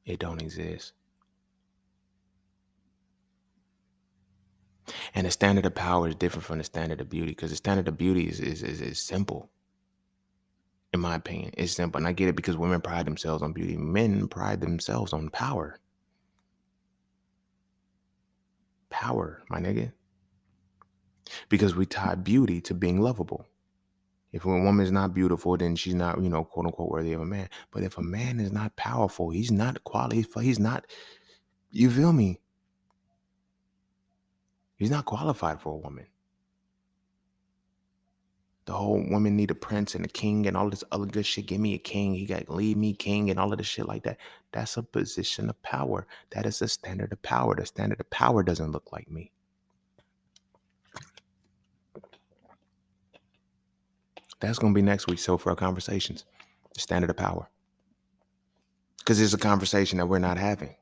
It don't exist. And the standard of power is different from the standard of beauty, because the standard of beauty is simple. In my opinion, it's simple. And I get it because women pride themselves on beauty. Men pride themselves on power. Power, my nigga. Because we tie beauty to being lovable. If a woman is not beautiful, then she's not, quote unquote, worthy of a man. But if a man is not powerful, he's not quality. He's not, you feel me? He's not qualified for a woman. The whole women need a prince and a king and all this other good shit. Give me a king. He got leave me king and all of this shit like that. That's a position of power. That is a standard of power. The standard of power doesn't look like me. That's going to be next week's show for our conversations. The standard of power. Because it's a conversation that we're not having.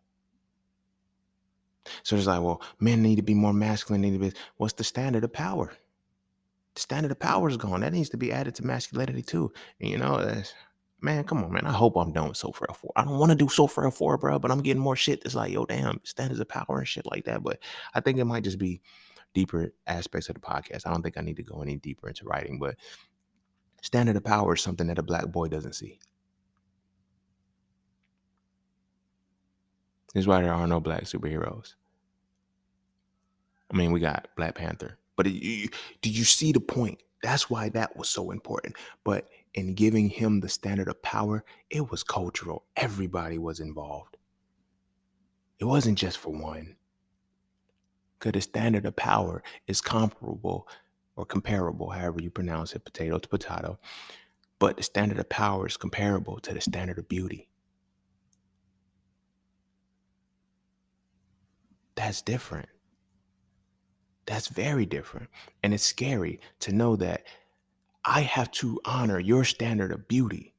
So it's like, well, men need to be more masculine. What's the standard of power? The standard of power is gone. That needs to be added to masculinity too. And man, come on, man. I hope I'm done with Frail 4. I don't want to do Frail 4, bro, but I'm getting more shit that's like, yo, damn, standards of power and shit like that. But I think it might just be deeper aspects of the podcast. I don't think I need to go any deeper into writing, but standard of power is something that a black boy doesn't see. This is why there are no black superheroes. I mean, we got Black Panther, but did you see the point? That's why that was so important. But in giving him the standard of power, it was cultural. Everybody was involved. It wasn't just for one. Because the standard of power is comparable or comparable, however you pronounce it, potato to potato. But the standard of power is comparable to the standard of beauty. That's different. That's very different. And it's scary to know that I have to honor your standard of beauty,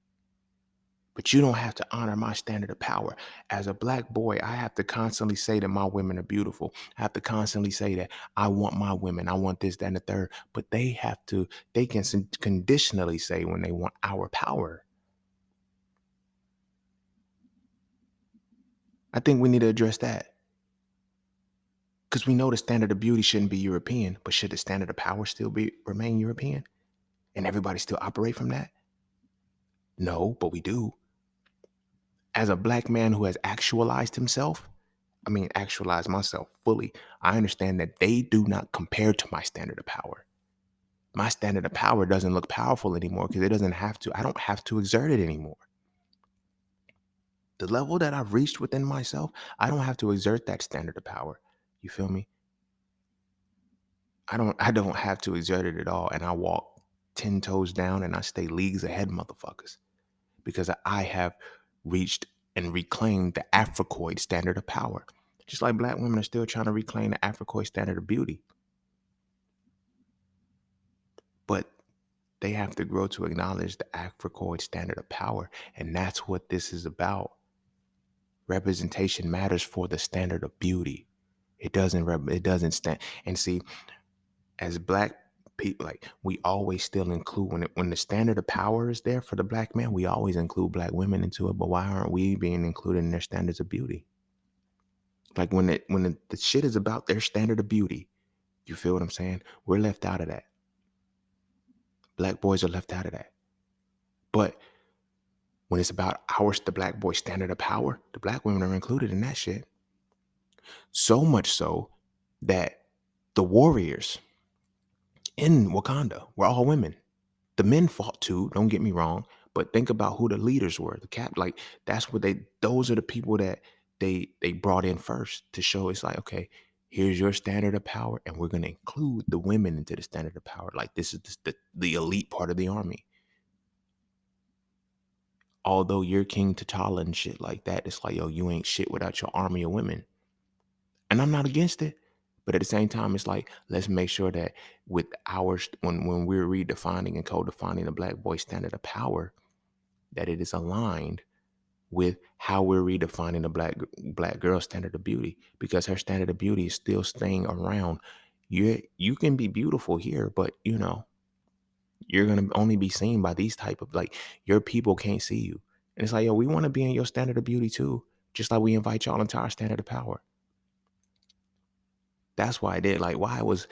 But you don't have to honor my standard of power. As a black boy, I have to constantly say that my women are beautiful. I have to constantly say that I want my women. I want this, that, and the third. But they can conditionally say when they want our power. I think we need to address that. Because we know the standard of beauty shouldn't be European, but should the standard of power still remain European? And everybody still operate from that? No, but we do. As a black man who has actualized himself, actualize myself fully, I understand that they do not compare to my standard of power. My standard of power doesn't look powerful anymore because I don't have to exert it anymore. The level that I've reached within myself, I don't have to exert that standard of power. You feel me? I don't have to exert it at all. And I walk 10 toes down and I stay leagues ahead, motherfuckers. Because I have reached and reclaimed the Africoid standard of power. Just like black women are still trying to reclaim the Africoid standard of beauty. But they have to grow to acknowledge the Africoid standard of power. And that's what this is about. Representation matters for the standard of beauty. It doesn't stand. And see, as black people, like we always still include when the standard of power is there for the black man, we always include black women into it. But why aren't we being included in their standards of beauty? Like when the shit is about their standard of beauty, you feel what I'm saying? We're left out of that. Black boys are left out of that. But when it's about the black boy standard of power, the black women are included in that shit. So much so that the warriors in Wakanda were all women. The men fought too, don't get me wrong, but think about who the leaders were. Like those are the people that they brought in first to show it's like, okay, here's your standard of power, and we're gonna include the women into the standard of power. Like this is the elite part of the army. Although you're King T'Challa and shit like that, it's like, yo, you ain't shit without your army of women. And I'm not against it. But at the same time, it's like, let's make sure that with ours, when we're redefining and co-defining the black boy standard of power, that it is aligned with how we're redefining the black girl standard of beauty, because her standard of beauty is still staying around. You can be beautiful here, but you're gonna only be seen by these type of, like, your people can't see you. And it's like, yo, we want to be in your standard of beauty too, just like we invite y'all into our standard of power. That's why they were like, why was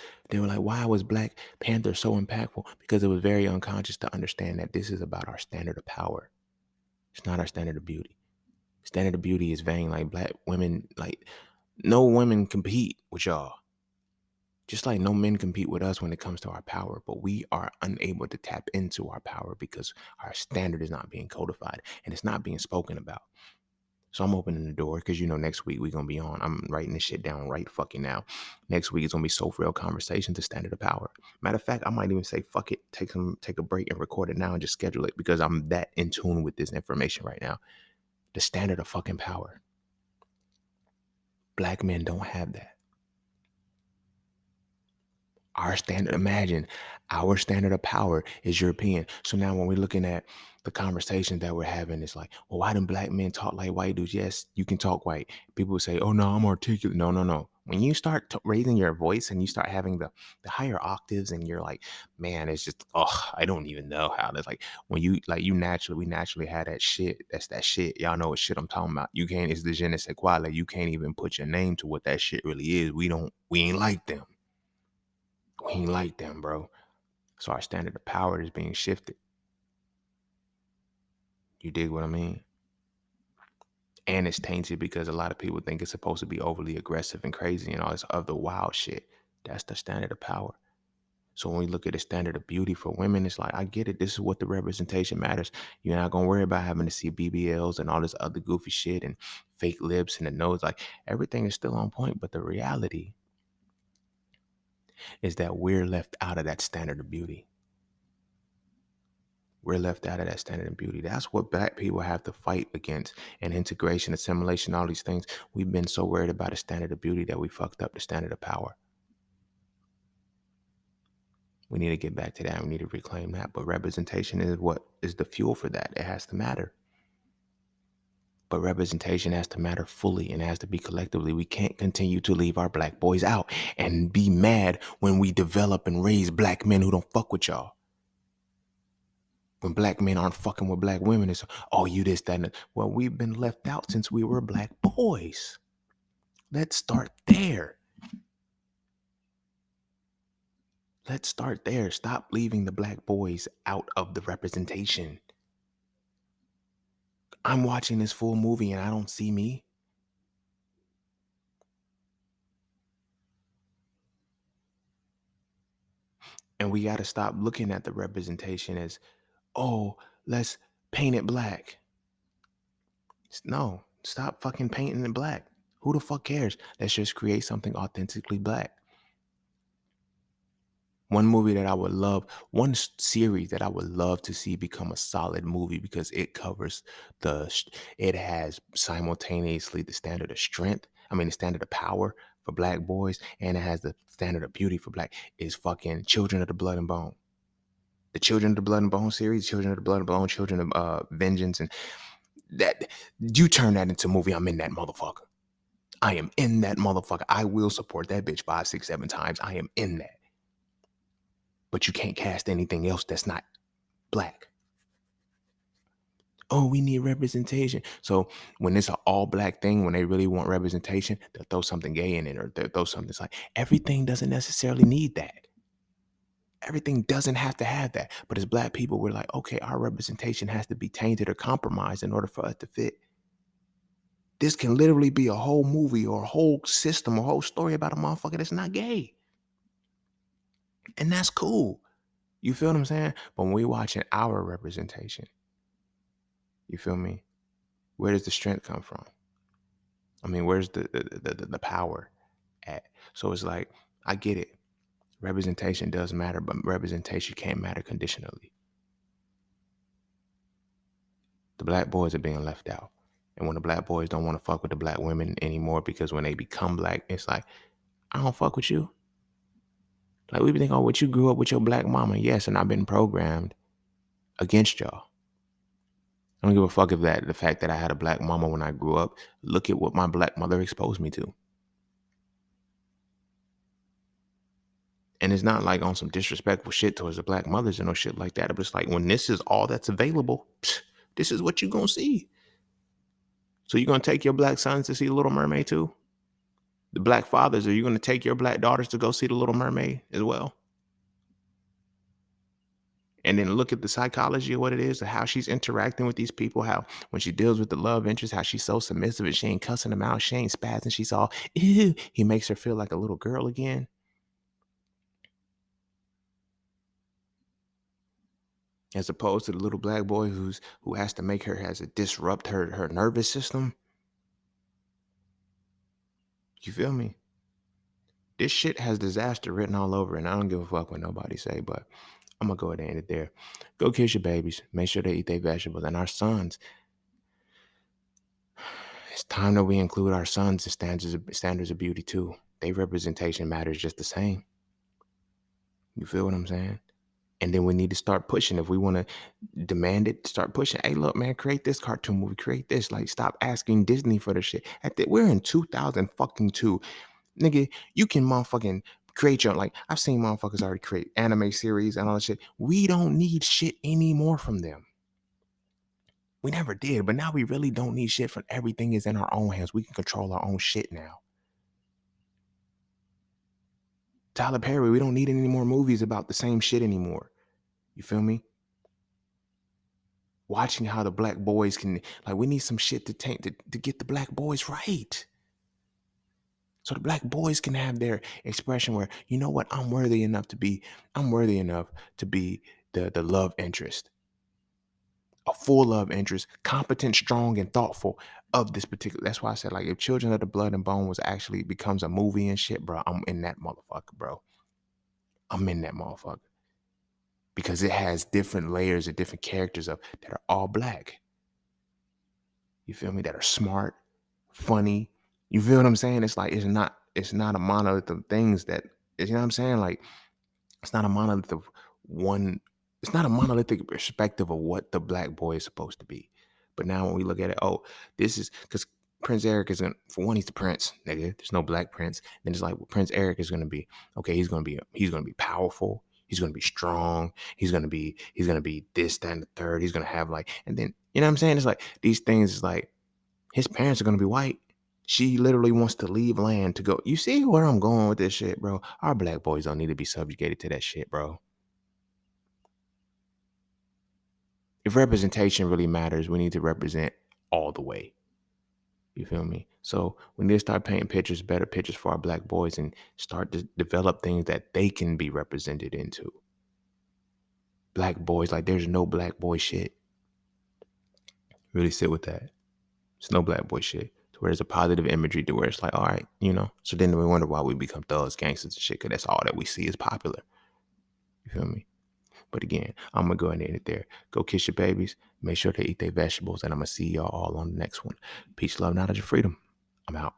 Black Panther so impactful? Because it was very unconscious to understand that this is about our standard of power. It's not our standard of beauty. Standard of beauty is vain. Like, black women, like, no women compete with y'all. Just like no men compete with us when it comes to our power, but we are unable to tap into our power because our standard is not being codified and it's not being spoken about. So I'm opening the door because next week we're gonna be on. I'm writing this shit down right fucking now. Next week it's gonna be so Frail conversation to standard of power. Matter of fact, I might even say fuck it, take a break and record it now and just schedule it because I'm that in tune with this information right now. The standard of fucking power. Black men don't have that. Imagine our standard of power is European. So now when we're looking at the conversation that we're having, it's like, well, why do black men talk like white dudes? Yes, you can talk white. People will say, oh no, I'm articulate. No, no, no. When you start raising your voice and you start having the higher octaves and you're like, man, it's just, oh, I don't even know how. That's like when we naturally have that shit. That's that shit. Y'all know what shit I'm talking about. You can't, it's the je ne sais quoi. Like, you can't even put your name to what that shit really is. We ain't like them. We ain't like them, bro. So our standard of power is being shifted. You dig what I mean? And it's tainted because a lot of people think it's supposed to be overly aggressive and crazy and all this other wild shit. That's the standard of power. So when we look at the standard of beauty for women, it's like, I get it. This is what the representation matters. You're not gonna worry about having to see BBLs and all this other goofy shit and fake lips and the nose. Like, everything is still on point. But the reality is that we're left out of that standard of beauty. We're left out of that standard of beauty. That's what black people have to fight against. And integration, assimilation, all these things. We've been so worried about a standard of beauty that we fucked up the standard of power. We need to get back to that. We need to reclaim that. But representation is what is the fuel for that. It has to matter. But representation has to matter fully and has to be collectively. We can't continue to leave our black boys out and be mad when we develop and raise black men who don't fuck with y'all. When black men aren't fucking with black women, it's, oh, you this, that, and that. Well, we've been left out since we were black boys. Let's start there. Let's start there. Stop leaving the black boys out of the representation. I'm watching this full movie and I don't see me. And we got to stop looking at the representation as, oh, let's paint it black. No, stop fucking painting it black. Who the fuck cares? Let's just create something authentically black. One movie that I would love, one series that I would love to see become a solid movie because it covers it has simultaneously the standard of strength, the standard of power for black boys, and it has the standard of beauty for black, is fucking Children of the Blood and Bone. The Children of the Blood and Bone series, Children of the Blood and Bone, Children of Vengeance, and that, you turn that into a movie, I'm in that motherfucker. I am in that motherfucker. I will support that bitch 5, 6, 7 times. I am in that. But you can't cast anything else that's not black. Oh, we need representation. So when it's an all black thing, when they really want representation, they'll throw something gay in it, or they'll throw something that's like, everything doesn't necessarily need that. Everything doesn't have to have that. But as black people, we're like, okay, our representation has to be tainted or compromised in order for us to fit. This can literally be a whole movie or a whole system, a whole story about a motherfucker that's not gay. And that's cool. You feel what I'm saying? But when we watching our representation, you feel me? Where does the strength come from? Where's the power at? So it's like, I get it. Representation does matter, but representation can't matter conditionally. The black boys are being left out. And when the black boys don't want to fuck with the black women anymore, because when they become black, it's like, I don't fuck with you. Like, we be thinking, oh, what, you grew up with your black mama? Yes, and I've been programmed against y'all. I don't give a fuck if the fact that I had a black mama when I grew up. Look at what my black mother exposed me to. And it's not like on some disrespectful shit towards the black mothers and no shit like that. But it's like, when this is all that's available, this is what you're going to see. So you're going to take your black sons to see the Little Mermaid too? The black fathers, are you going to take your black daughters to go see the Little Mermaid as well? And then look at the psychology of what it is, how she's interacting with these people, how when she deals with the love interest, how she's so submissive and she ain't cussing them out, she ain't spazzing, she's all, ew. He makes her feel like a little girl again. As opposed to the little black boy who has to make her, has to disrupt her nervous system. You feel me? This shit has disaster written all over it, and I don't give a fuck what nobody say, but I'm gonna go ahead and end it there. Go kiss your babies. Make sure they eat their vegetables. And our sons, it's time that we include our sons in standards of beauty too. Their representation matters just the same. You feel what I'm saying? And then we need to start pushing. If we want to demand it, start pushing. Hey, look, man, create this cartoon movie, create this. Like, stop asking Disney for the shit. We're in 2002. Nigga, you can motherfucking create your, like, I've seen motherfuckers already create anime series and all that shit. We don't need shit anymore from them. We never did, but now we really don't need shit from, everything is in our own hands. We can control our own shit now. Tyler Perry, we don't need any more movies about the same shit anymore. You feel me? Watching how the black boys can, like, we need some shit to get the black boys right. So the black boys can have their expression where, you know what, I'm worthy enough to be the love interest. A full love interest, competent, strong, and thoughtful of this particular. That's why I said, like, if Children of the Blood and Bone becomes a movie and shit, bro, I'm in that motherfucker, bro. I'm in that motherfucker. Because it has different layers of different characters that are all black. You feel me? That are smart, funny. You feel what I'm saying? It's like, it's not a monolith of things that, you know what I'm saying? Like, it's not a monolith of one, it's not a monolithic perspective of what the black boy is supposed to be. But now when we look at it, oh, this is because Prince Eric isn't, for one, he's the prince, nigga. There's no black prince. Then it's like, well, Prince Eric is gonna be, okay, he's gonna be powerful, he's gonna be strong, he's gonna be this, that, and the third. He's gonna have like, and then you know what I'm saying? It's like these things is like his parents are gonna be white. She literally wants to leave land to go. You see where I'm going with this shit, bro? Our black boys don't need to be subjugated to that shit, bro. If representation really matters, we need to represent all the way. You feel me? So we need to start painting pictures, better pictures for our black boys, and start to develop things that they can be represented into. Black boys, like there's no black boy shit. Really sit with that. It's no black boy shit. To where there's a positive imagery to where it's like, all right, you know. So then we wonder why we become thugs, gangsters, and shit, because that's all that we see is popular. You feel me? But again, I'm gonna go ahead and end it there. Go kiss your babies. Make sure they eat their vegetables, and I'm gonna see y'all all on the next one. Peace, love, knowledge, and freedom. I'm out.